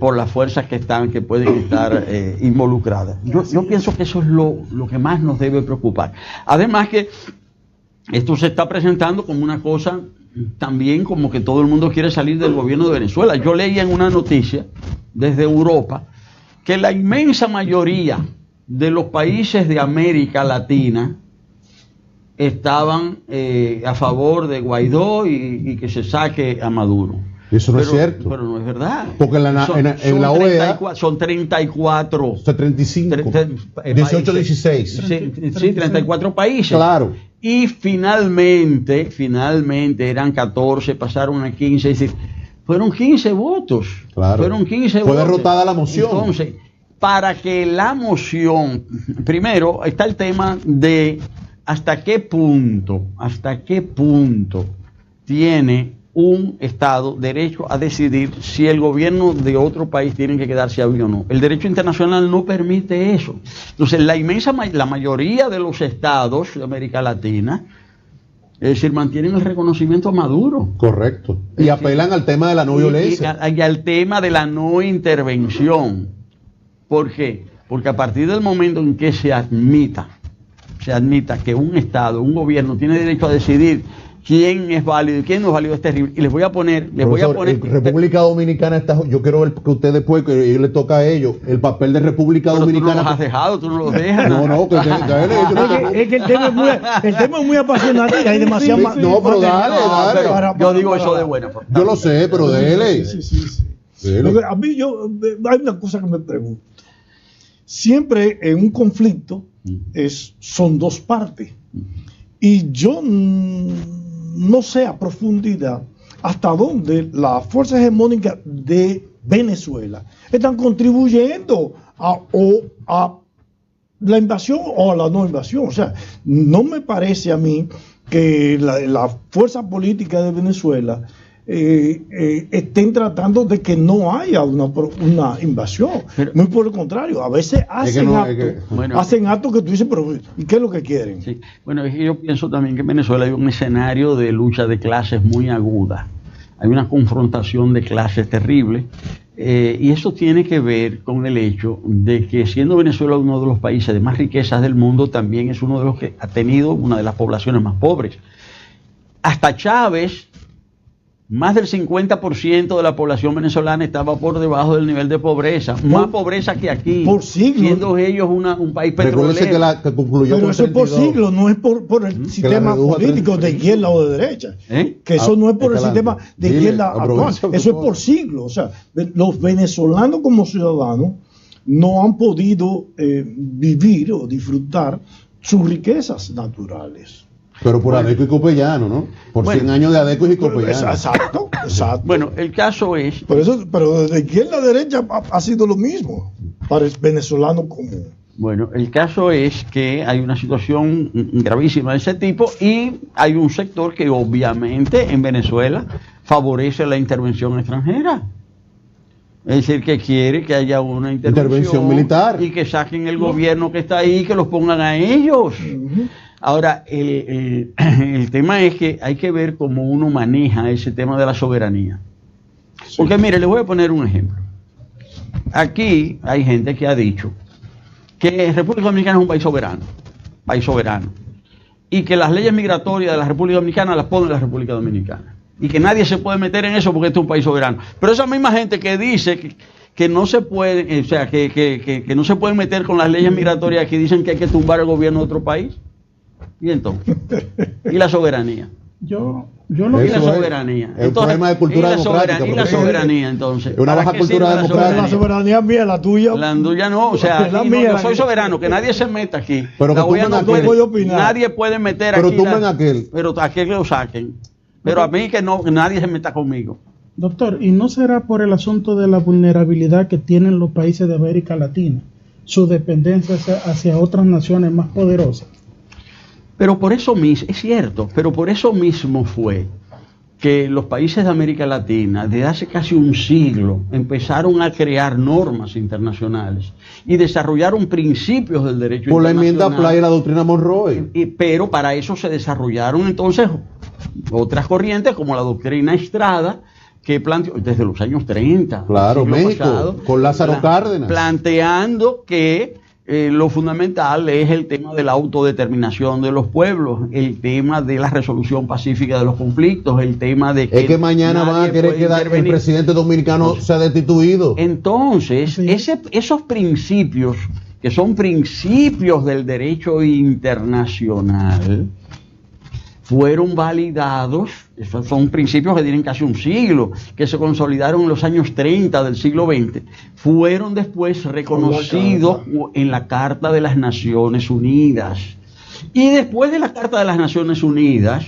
C: por las fuerzas que pueden estar involucradas. Yo pienso que eso es lo que más nos debe preocupar. Además que esto se está presentando como una cosa también como que todo el mundo quiere salir del gobierno de Venezuela. Yo leía en una noticia desde Europa que la inmensa mayoría de los países de América Latina estaban a favor de Guaidó y que se saque a Maduro.
B: Eso no es cierto.
C: Pero no es verdad.
B: Porque en la OEA
C: son 34.
B: Son 35. 18, 16.
C: Sí, 34 países.
B: Claro.
C: Y finalmente eran 14, pasaron a 15. Es decir, fueron 15 votos.
B: Claro.
C: Fueron 15
B: Fue
C: votos.
B: derrotada la moción.
C: Entonces, para que la moción, primero está el tema de hasta qué punto tiene un Estado derecho a decidir si el gobierno de otro país tiene que quedarse ahí o no. El derecho internacional no permite eso. Entonces, la mayoría de los estados de América Latina, es decir, mantienen el reconocimiento a Maduro.
B: Correcto. Y apelan al tema de la no violencia.
C: Y al tema de la no intervención. ¿Por qué? Porque a partir del momento en que se admita que un Estado, un gobierno tiene derecho a decidir quién es válido y quién no es válido, es terrible. Y les voy a poner...
B: República Dominicana está... Yo quiero ver que ustedes después, que le toca a ellos, el papel de República Dominicana...
C: Tú no los has dejado, tú no los dejas.
B: No,
F: es que el tema es muy apasionante y hay demasiado...
B: No, pero dale.
C: Yo digo eso de buena forma.
B: Yo lo sé, pero dele.
F: Sí. A mí hay una cosa que me pregunto. Siempre en un conflicto son dos partes. Y yo no sé a profundidad hasta dónde las fuerzas hegemónicas de Venezuela están contribuyendo a la invasión o a la no invasión. O sea, no me parece a mí que la fuerza política de Venezuela estén tratando de que no haya una invasión. Muy por el contrario, a veces hacen actos que tú dices, pero ¿y qué es lo que quieren?
C: Sí. Bueno, es que yo pienso también que en Venezuela hay un escenario de lucha de clases muy aguda. Hay una confrontación de clases terrible. Y eso tiene que ver con el hecho de que, siendo Venezuela uno de los países de más riquezas del mundo, también es uno de los que ha tenido una de las poblaciones más pobres. Hasta Chávez, más del 50% de la población venezolana estaba por debajo del nivel de pobreza, más pobreza que aquí,
F: por siglos,
C: siendo ellos un país petrolero.
B: Que concluyó
F: pero eso es por siglos, no es por el sistema político de izquierda o de derecha. Que eso no es por el sistema de izquierda actual, eso es por siglos. O sea, los venezolanos como ciudadanos no han podido vivir o disfrutar sus riquezas naturales.
B: Pero por Adeco y Copellano, ¿no? Por 100 años de Adeco y Copellano.
F: Exacto.
C: Bueno, el caso es...
F: Pero de izquierda a derecha ha sido lo mismo para el venezolano común.
C: Bueno, el caso es que hay una situación gravísima de ese tipo y hay un sector que obviamente en Venezuela favorece la intervención extranjera. Es decir, que quiere que haya una intervención
B: militar
C: y que saquen el gobierno que está ahí y que los pongan a ellos. Ahora, el tema es que hay que ver cómo uno maneja ese tema de la soberanía. Porque mire, les voy a poner un ejemplo. Aquí hay gente que ha dicho que República Dominicana es un país soberano, y que las leyes migratorias de la República Dominicana las pone la República Dominicana, y que nadie se puede meter en eso porque este es un país soberano. Pero esa misma gente que dice que no se puede, o sea, que no se pueden meter con las leyes migratorias, que dicen que hay que tumbar el gobierno de otro país. ¿Y entonces? ¿Y la soberanía?
K: Yo no.
C: ¿Y la soberanía?
B: Es un problema de cultura democrática.
C: ¿Y la soberanía, entonces?
B: Es una baja cultura democrática.
F: La soberanía mía, la tuya.
C: La tuya no, o sea, yo soy soberano, que nadie se meta aquí.
B: Pero que
C: nadie puede meter aquí.
B: Pero tumben aquel.
C: Pero aquel que lo saquen. Pero a mí que nadie se meta conmigo.
K: Doctor, ¿y no será por el asunto de la vulnerabilidad que tienen los países de América Latina, su dependencia hacia otras naciones más poderosas?
C: Pero por eso mismo, es cierto, pero por eso mismo fue que los países de América Latina, desde hace casi un siglo, empezaron a crear normas internacionales y desarrollaron principios del derecho
B: por
C: internacional.
B: la enmienda Playa y la doctrina Monroe.
C: Pero para eso se desarrollaron entonces otras corrientes, como la doctrina Estrada, que planteó desde los años 30.
B: Claro, México,
C: pasado,
B: con Lázaro Cárdenas.
C: Planteando que lo fundamental es el tema de la autodeterminación de los pueblos, el tema de la resolución pacífica de los conflictos, el tema de que...
B: Es que mañana van a querer que el presidente dominicano sea destituido.
C: Entonces,
B: sí,
C: esos principios, que son principios del derecho internacional, fueron validados. Esos son principios que tienen casi un siglo, que se consolidaron en los años 30 del siglo XX, fueron después reconocidos en la Carta de las Naciones Unidas. Y después de la Carta de las Naciones Unidas,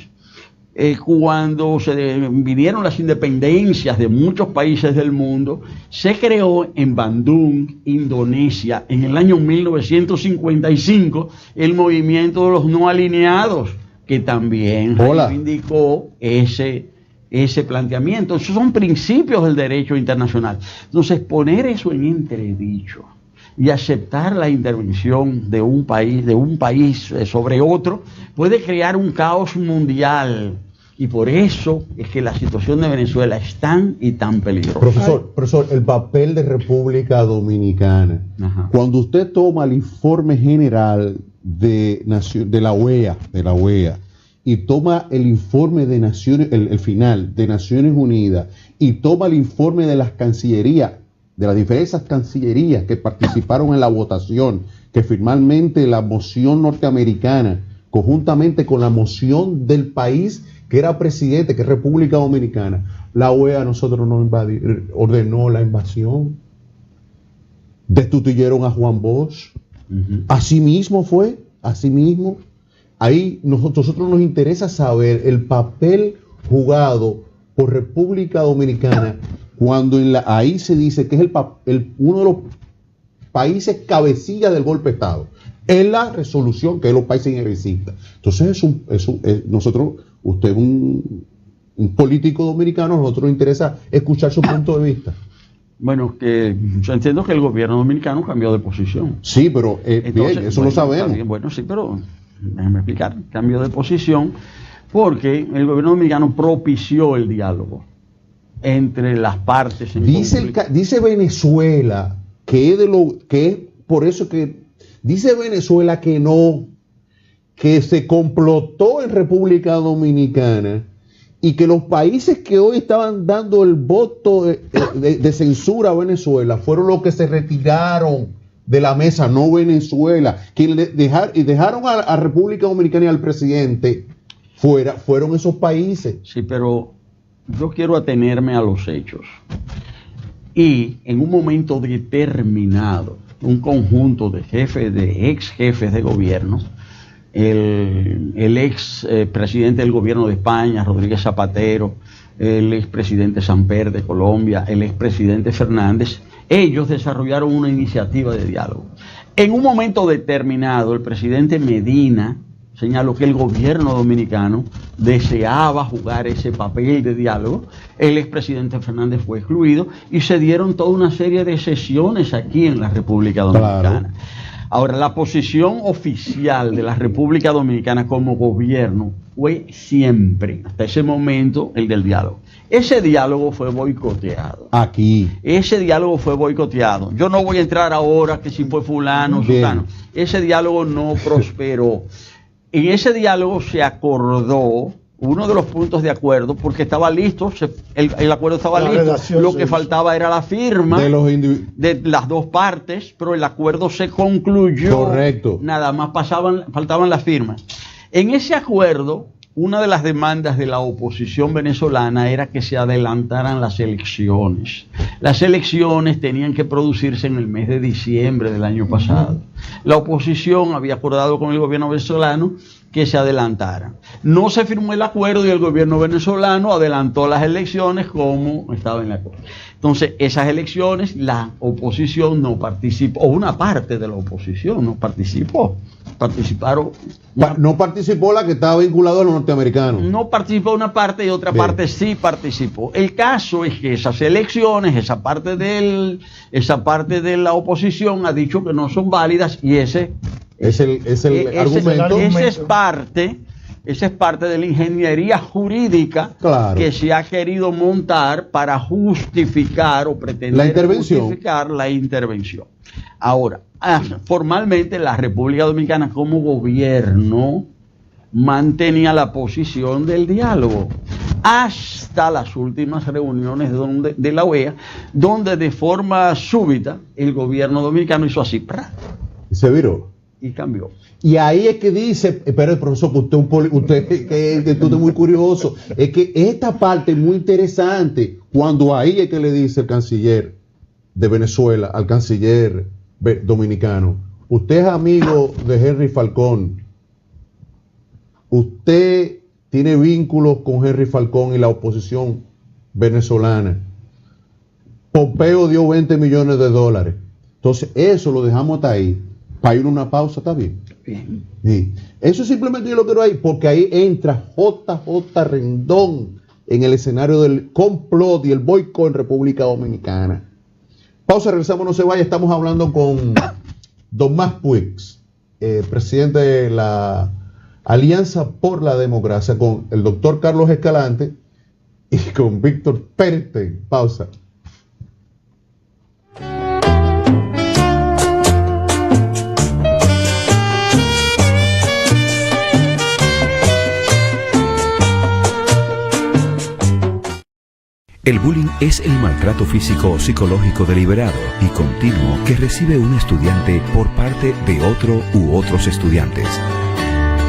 C: cuando se vinieron las independencias de muchos países del mundo, se creó en Bandung, Indonesia, en el año 1955, el movimiento de los no alineados, que también reivindicó ese planteamiento. Esos son principios del derecho internacional. Entonces, poner eso en entredicho y aceptar la intervención de un país sobre otro puede crear un caos mundial. Y por eso es que la situación de Venezuela es tan y tan peligrosa.
B: Profesor, el papel de República Dominicana. Ajá. Cuando usted toma el informe general de la OEA, y toma el informe de Naciones, el final de Naciones Unidas, y toma el informe de las cancillerías, de las diversas cancillerías que participaron en la votación, que finalmente la moción norteamericana, conjuntamente con la moción del país que era presidente, que es República Dominicana, la OEA a nosotros nos ordenó la invasión, destituyeron a Juan Bosch. Así mismo fue, así mismo. Ahí nosotros nos interesa saber el papel jugado por República Dominicana cuando ahí se dice que es uno de los países cabecilla del golpe de Estado. Es la resolución que es los países ingresistas. Entonces nosotros, usted es un político dominicano, a nosotros nos interesa escuchar su punto de vista.
C: Bueno, que yo entiendo que el gobierno dominicano cambió de posición.
B: Sí, pero entonces, bien, eso lo sabemos.
C: Bueno, sí, pero déjame explicar. Cambio de posición porque el gobierno dominicano propició el diálogo entre las partes.
B: Dice Venezuela que es por eso que dice Venezuela que se complotó en República Dominicana y que los países que hoy estaban dando el voto de censura a Venezuela fueron los que se retiraron de la mesa, no Venezuela, que dejaron a República Dominicana y al presidente fuera, fueron esos países.
C: Sí, pero yo quiero atenerme a los hechos. Y en un momento determinado, un conjunto de ex jefes de gobierno, el ex presidente del gobierno de España, Rodríguez Zapatero, el ex presidente Samper de Colombia, el ex presidente Fernández, ellos desarrollaron una iniciativa de diálogo. En un momento determinado, el presidente Medina señaló que el gobierno dominicano deseaba jugar ese papel de diálogo. El expresidente Fernández fue excluido y se dieron toda una serie de sesiones aquí en la República Dominicana. Claro. Ahora, la posición oficial de la República Dominicana como gobierno fue siempre, hasta ese momento, el del diálogo. Ese diálogo fue boicoteado.
B: Aquí.
C: Ese diálogo fue boicoteado. Yo no voy a entrar ahora que si fue fulano o sultano. Ese diálogo no prosperó. En ese diálogo se acordó, uno de los puntos de acuerdo, porque estaba listo, el acuerdo estaba listo, lo que faltaba era la firma de las dos partes, pero el acuerdo se concluyó.
B: Correcto.
C: Nada más faltaban las firmas. En ese acuerdo, una de las demandas de la oposición venezolana era que se adelantaran las elecciones. Las elecciones tenían que producirse en el mes de diciembre del año pasado. La oposición había acordado con el gobierno venezolano que se adelantaran. No se firmó el acuerdo y el gobierno venezolano adelantó las elecciones como estaba en el acuerdo. Entonces, esas elecciones, la oposición no participó, o una parte de la oposición no participó.
B: No participó la que estaba vinculada a los norteamericanos.
C: No participó una parte y otra parte sí participó. El caso es que esas elecciones, esa parte de la oposición ha dicho que no son válidas y ese
B: es el argumento.
C: Esa es parte Esa es parte de la ingeniería jurídica que se ha querido montar para justificar o pretender justificar la intervención. Ahora, formalmente la República Dominicana como gobierno mantenía la posición del diálogo hasta las últimas reuniones de la OEA, donde de forma súbita el gobierno dominicano hizo así,
B: se viró
C: y cambió.
B: Y ahí es que dice, pero profesor, usted que tú eres muy curioso, es que esta parte es muy interesante, cuando ahí es que le dice el canciller de Venezuela al canciller dominicano, usted es amigo de Henry Falcón, usted tiene vínculos con Henry Falcón y la oposición venezolana, Pompeo dio $20 millones. Entonces eso lo dejamos hasta ahí. Para ir a una pausa, ¿está bien?
C: Bien.
B: Sí. Eso simplemente yo lo quiero ahí, porque ahí entra JJ Rendón en el escenario del complot y el boicot en República Dominicana. Pausa, regresamos, no se vaya. Estamos hablando con Don Mas Puig, presidente de la Alianza por la Democracia, con el doctor Carlos Escalante y con Víctor Pérez. Pausa.
G: El bullying es el maltrato físico o psicológico deliberado y continuo que recibe un estudiante por parte de otro u otros estudiantes.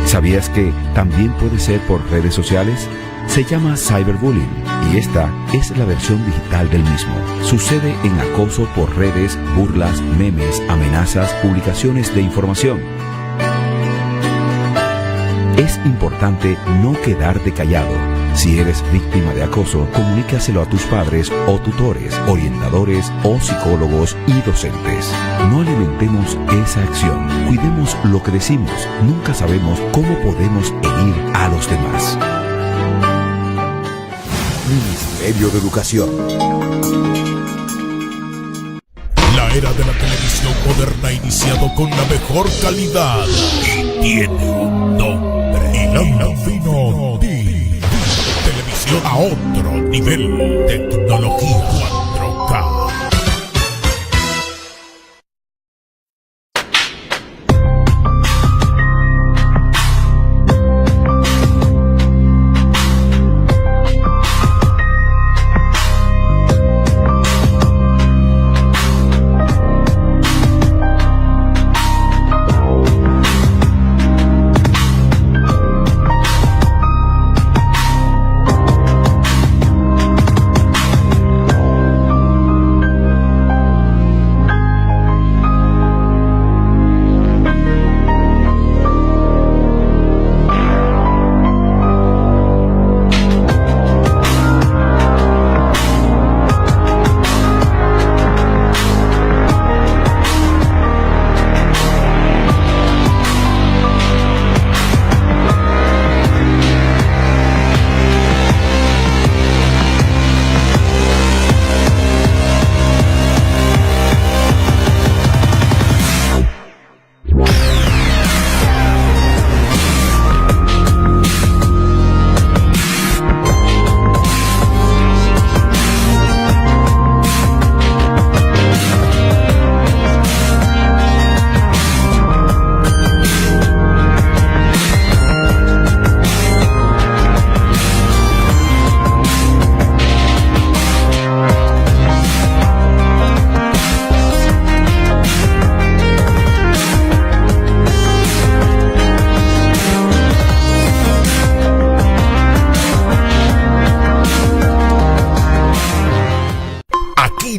G: ¿Sabías que también puede ser por redes sociales? Se llama cyberbullying y esta es la versión digital del mismo. Sucede en acoso por redes, burlas, memes, amenazas, publicaciones de información. Es importante no quedarte callado. Si eres víctima de acoso, comunícaselo a tus padres o tutores, orientadores o psicólogos y docentes. No alimentemos esa acción. Cuidemos lo que decimos. Nunca sabemos cómo podemos herir a los demás.
L: Ministerio de Educación.
H: La era de la televisión moderna ha iniciado con la mejor calidad y tiene un nombre. Ilandafino Televisión a otro nivel. Tecnología 4K.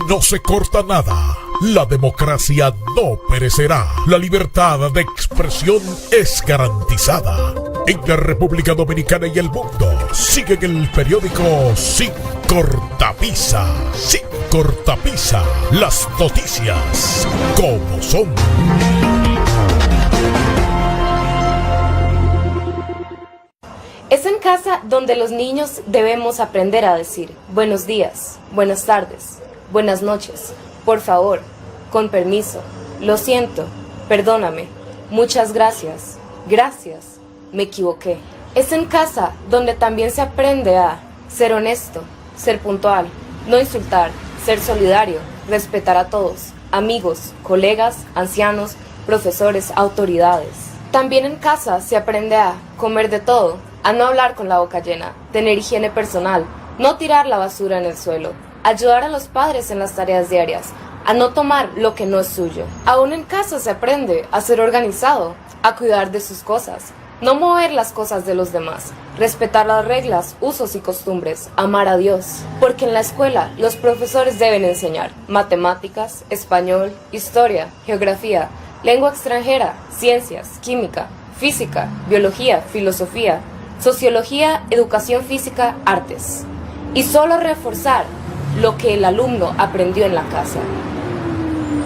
H: No se corta nada. La democracia no perecerá. La libertad de expresión es garantizada. En la República Dominicana y el mundo siguen el periódico Sin Cortapisa. Sin Cortapisa. Las noticias como son.
M: Es en casa donde los niños debemos aprender a decir buenos días, buenas tardes, buenas noches, por favor, con permiso, lo siento, perdóname, muchas gracias, gracias, me equivoqué. Es en casa donde también se aprende a ser honesto, ser puntual, no insultar, ser solidario, respetar a todos, amigos, colegas, ancianos, profesores, autoridades. También en casa se aprende a comer de todo, a no hablar con la boca llena, tener higiene personal, no tirar la basura en el suelo, ayudar a los padres en las tareas diarias, a no tomar lo que no es suyo. Aún en casa se aprende a ser organizado, a cuidar de sus cosas, no mover las cosas de los demás, respetar las reglas, usos y costumbres, amar a Dios. Porque en la escuela los profesores deben enseñar matemáticas, español, historia, geografía, lengua extranjera, ciencias, química, física, biología, filosofía, sociología, educación física, artes. Y solo reforzar lo que el alumno aprendió en la casa.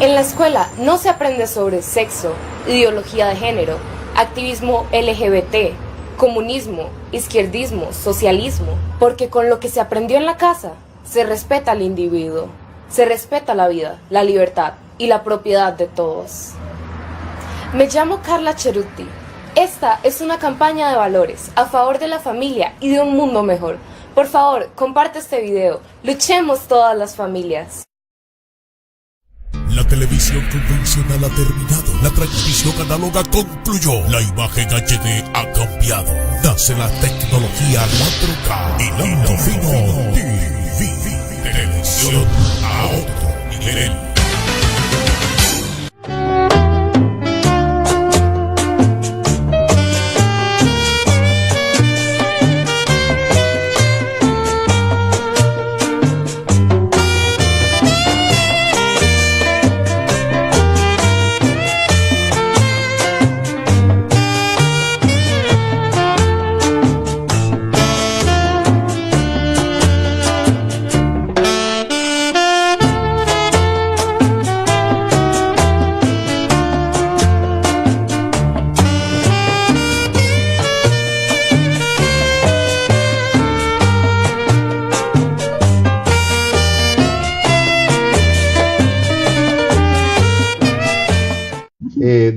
M: En la escuela no se aprende sobre sexo, ideología de género, activismo LGBT, comunismo, izquierdismo, socialismo, porque con lo que se aprendió en la casa se respeta al individuo, se respeta la vida, la libertad y la propiedad de todos. Me llamo Carla Cerutti. Esta es una campaña de valores a favor de la familia y de un mundo mejor. Por favor, comparte este video. Luchemos todas las familias.
H: La televisión convencional ha terminado. La transmisión análoga concluyó. La imagen HD ha cambiado. Nace la tecnología 4K y Lando Fino TV. Televisión a otro nivel.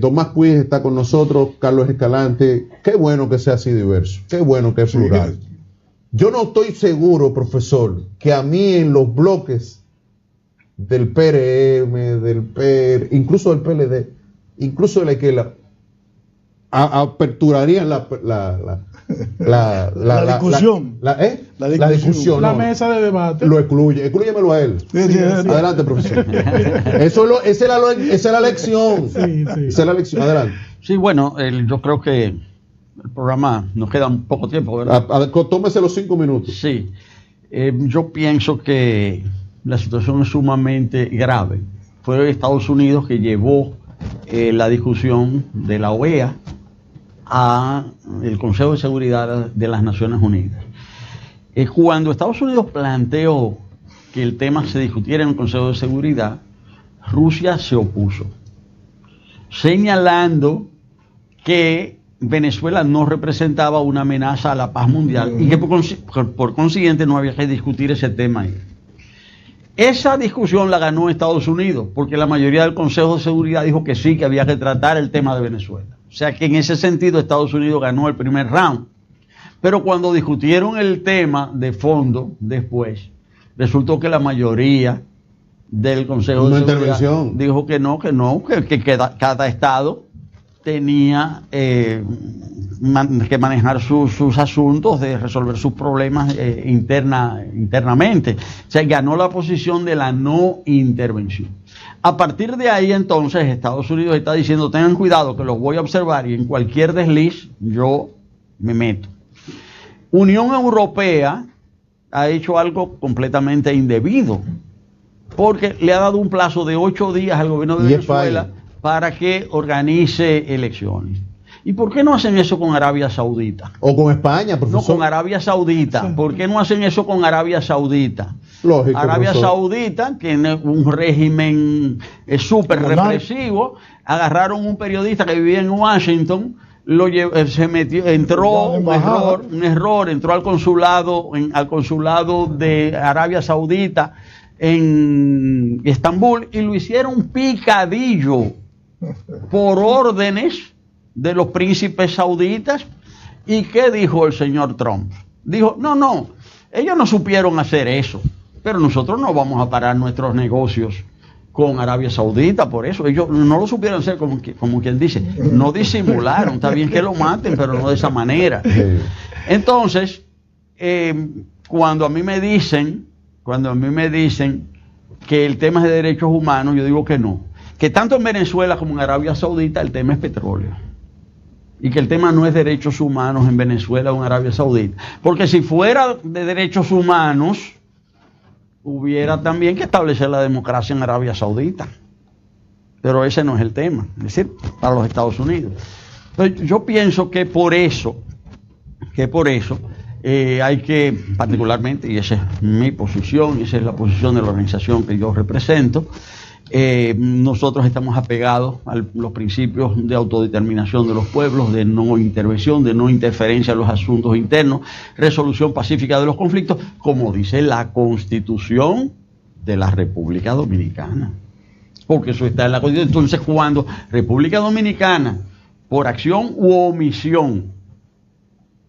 B: Tomás Puig está con nosotros, Carlos Escalante. Qué bueno que sea así diverso, qué bueno que es plural. Yo no estoy seguro, profesor, que a mí en los bloques del PRM, del PR, incluso del PLD, incluso de la izquierda, aperturarían la discusión. La discusión.
K: La mesa de debate.
B: Lo exclúyemelo a él. Adelante, profesor. Esa es la lección. Esa es la lección. Adelante.
C: Sí, bueno, yo creo que el programa nos queda un poco tiempo, ¿verdad?
B: Tómese los 5 minutos.
C: Sí. Yo pienso que la situación es sumamente grave. Fue Estados Unidos que llevó la discusión de la OEA a el Consejo de Seguridad de las Naciones Unidas. Cuando Estados Unidos planteó que el tema se discutiera en el Consejo de Seguridad, Rusia se opuso, señalando que Venezuela no representaba una amenaza a la paz mundial y que por consiguiente no había que discutir ese tema ahí. Esa discusión la ganó Estados Unidos, porque la mayoría del Consejo de Seguridad dijo que sí, que había que tratar el tema de Venezuela. O sea que en ese sentido Estados Unidos ganó el primer round. Pero cuando discutieron el tema de fondo después, resultó que la mayoría del Consejo de Seguridad dijo que cada Estado tenía que manejar sus asuntos, de resolver sus problemas internamente. O sea, ganó la posición de la no intervención. A partir de ahí, entonces, Estados Unidos está diciendo, tengan cuidado que los voy a observar y en cualquier desliz yo me meto. Unión Europea ha hecho algo completamente indebido, porque le ha dado un plazo de 8 días al gobierno de Venezuela para que organice elecciones. ¿Y por qué no hacen eso con Arabia Saudita?
B: O con España, profesor.
C: No, con Arabia Saudita. Sí. ¿Por qué no hacen eso con Arabia Saudita?
B: Lógico,
C: Arabia Saudita tiene un régimen súper represivo. Agarraron un periodista que vivía en Washington, entró un error, entró al consulado de Arabia Saudita en Estambul y lo hicieron picadillo por órdenes de los príncipes sauditas, ¿Y qué dijo el señor Trump? Dijo, no, ellos no supieron hacer eso, pero nosotros no vamos a parar nuestros negocios con Arabia Saudita por eso. Ellos no lo supieron hacer como quien dice, no disimularon, está bien que lo maten, pero no de esa manera. Entonces, cuando a mí me dicen que el tema es de derechos humanos, yo digo que no. Que tanto en Venezuela como en Arabia Saudita el tema es petróleo. Y que el tema no es derechos humanos en Venezuela o en Arabia Saudita. Porque si fuera de derechos humanos, hubiera también que establecer la democracia en Arabia Saudita. Pero ese no es el tema, es decir, para los Estados Unidos. Entonces, yo pienso que por eso hay que, particularmente, y esa es mi posición, y esa es la posición de la organización que yo represento, nosotros estamos apegados a los principios de autodeterminación de los pueblos, de no intervención, de no interferencia en los asuntos internos, resolución pacífica de los conflictos, como dice la Constitución de la República Dominicana. Porque eso está en la Constitución. Entonces, cuando República Dominicana, por acción u omisión,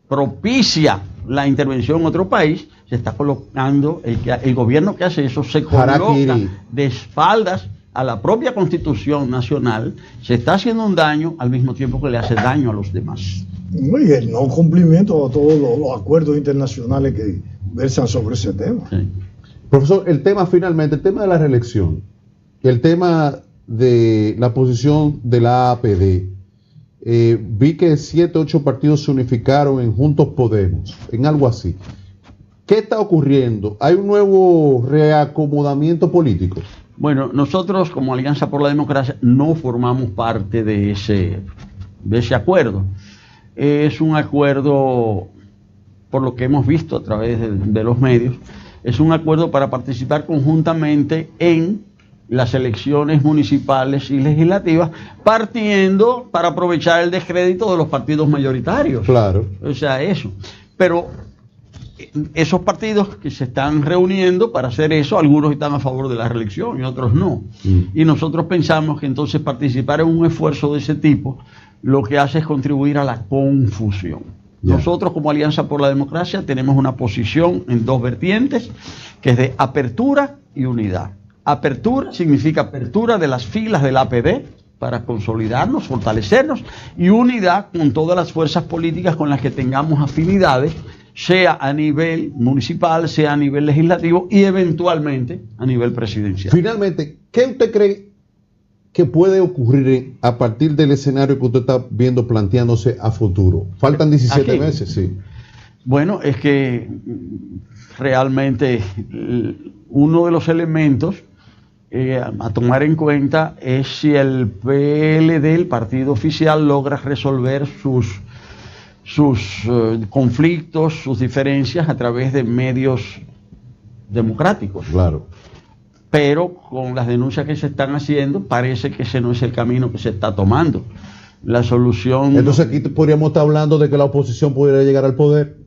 C: propicia la intervención en otro país, se está colocando, el gobierno que hace eso se coloca de espaldas a la propia Constitución Nacional, se está haciendo un daño al mismo tiempo que le hace daño a los demás.
F: Y el no cumplimiento a todos los acuerdos internacionales que versan sobre ese tema.
C: Sí.
B: Profesor, el tema de la reelección, el tema de la posición de la APD, vi que 7, 8 partidos se unificaron en Juntos Podemos, en algo así. ¿Qué está ocurriendo? ¿Hay un nuevo reacomodamiento político?
C: Bueno, nosotros como Alianza por la Democracia no formamos parte de ese acuerdo. Es un acuerdo, por lo que hemos visto a través de los medios, es un acuerdo para participar conjuntamente en las elecciones municipales y legislativas, partiendo para aprovechar el descrédito de los partidos mayoritarios.
B: Claro.
C: O sea, eso. Pero esos partidos que se están reuniendo para hacer eso, algunos están a favor de la reelección y otros no. Y nosotros pensamos que entonces participar en un esfuerzo de ese tipo lo que hace es contribuir a la confusión. Nosotros como Alianza por la Democracia tenemos una posición en dos vertientes, que es de apertura y unidad. Apertura significa apertura de las filas del APD para consolidarnos, fortalecernos, y unidad con todas las fuerzas políticas con las que tengamos afinidades, sea a nivel municipal, sea a nivel legislativo y eventualmente a nivel presidencial.
B: Finalmente, ¿qué usted cree que puede ocurrir a partir del escenario que usted está viendo planteándose a futuro? Faltan 17 meses, sí.
C: Bueno, es que realmente uno de los elementos a tomar en cuenta es si el PLD, el partido oficial, logra resolver sus conflictos, sus diferencias a través de medios democráticos.
B: Claro.
C: Pero con las denuncias que se están haciendo, parece que ese no es el camino que se está tomando. La solución...
B: Entonces aquí podríamos estar hablando de que la oposición pudiera llegar al poder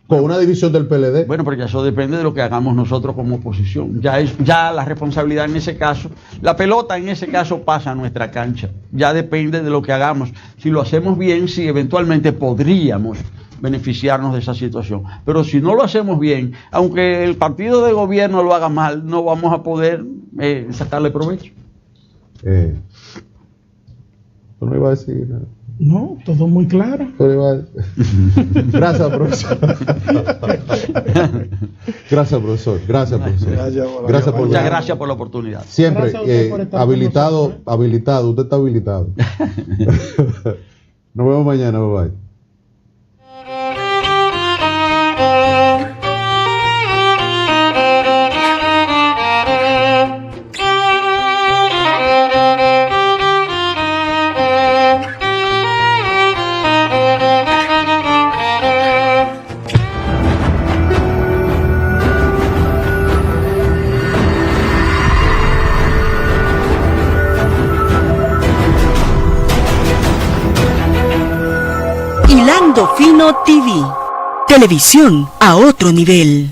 B: con una división del PLD.
C: Bueno, porque eso depende de lo que hagamos nosotros como oposición. Ya la responsabilidad en ese caso, la pelota en ese caso pasa a nuestra cancha. Ya depende de lo que hagamos. Si lo hacemos bien, si eventualmente podríamos beneficiarnos de esa situación. Pero si no lo hacemos bien, aunque el partido de gobierno lo haga mal, no vamos a poder sacarle provecho.
B: ¿Tú no ibas a decir nada?
K: No, todo muy claro.
B: Gracias, profesor. Gracias, profesor. Gracias, profesor.
C: Muchas gracias por la oportunidad.
B: Siempre habilitado. Usted está habilitado. Nos vemos mañana. Bye bye.
A: Hilando Fino TV. Televisión a otro nivel.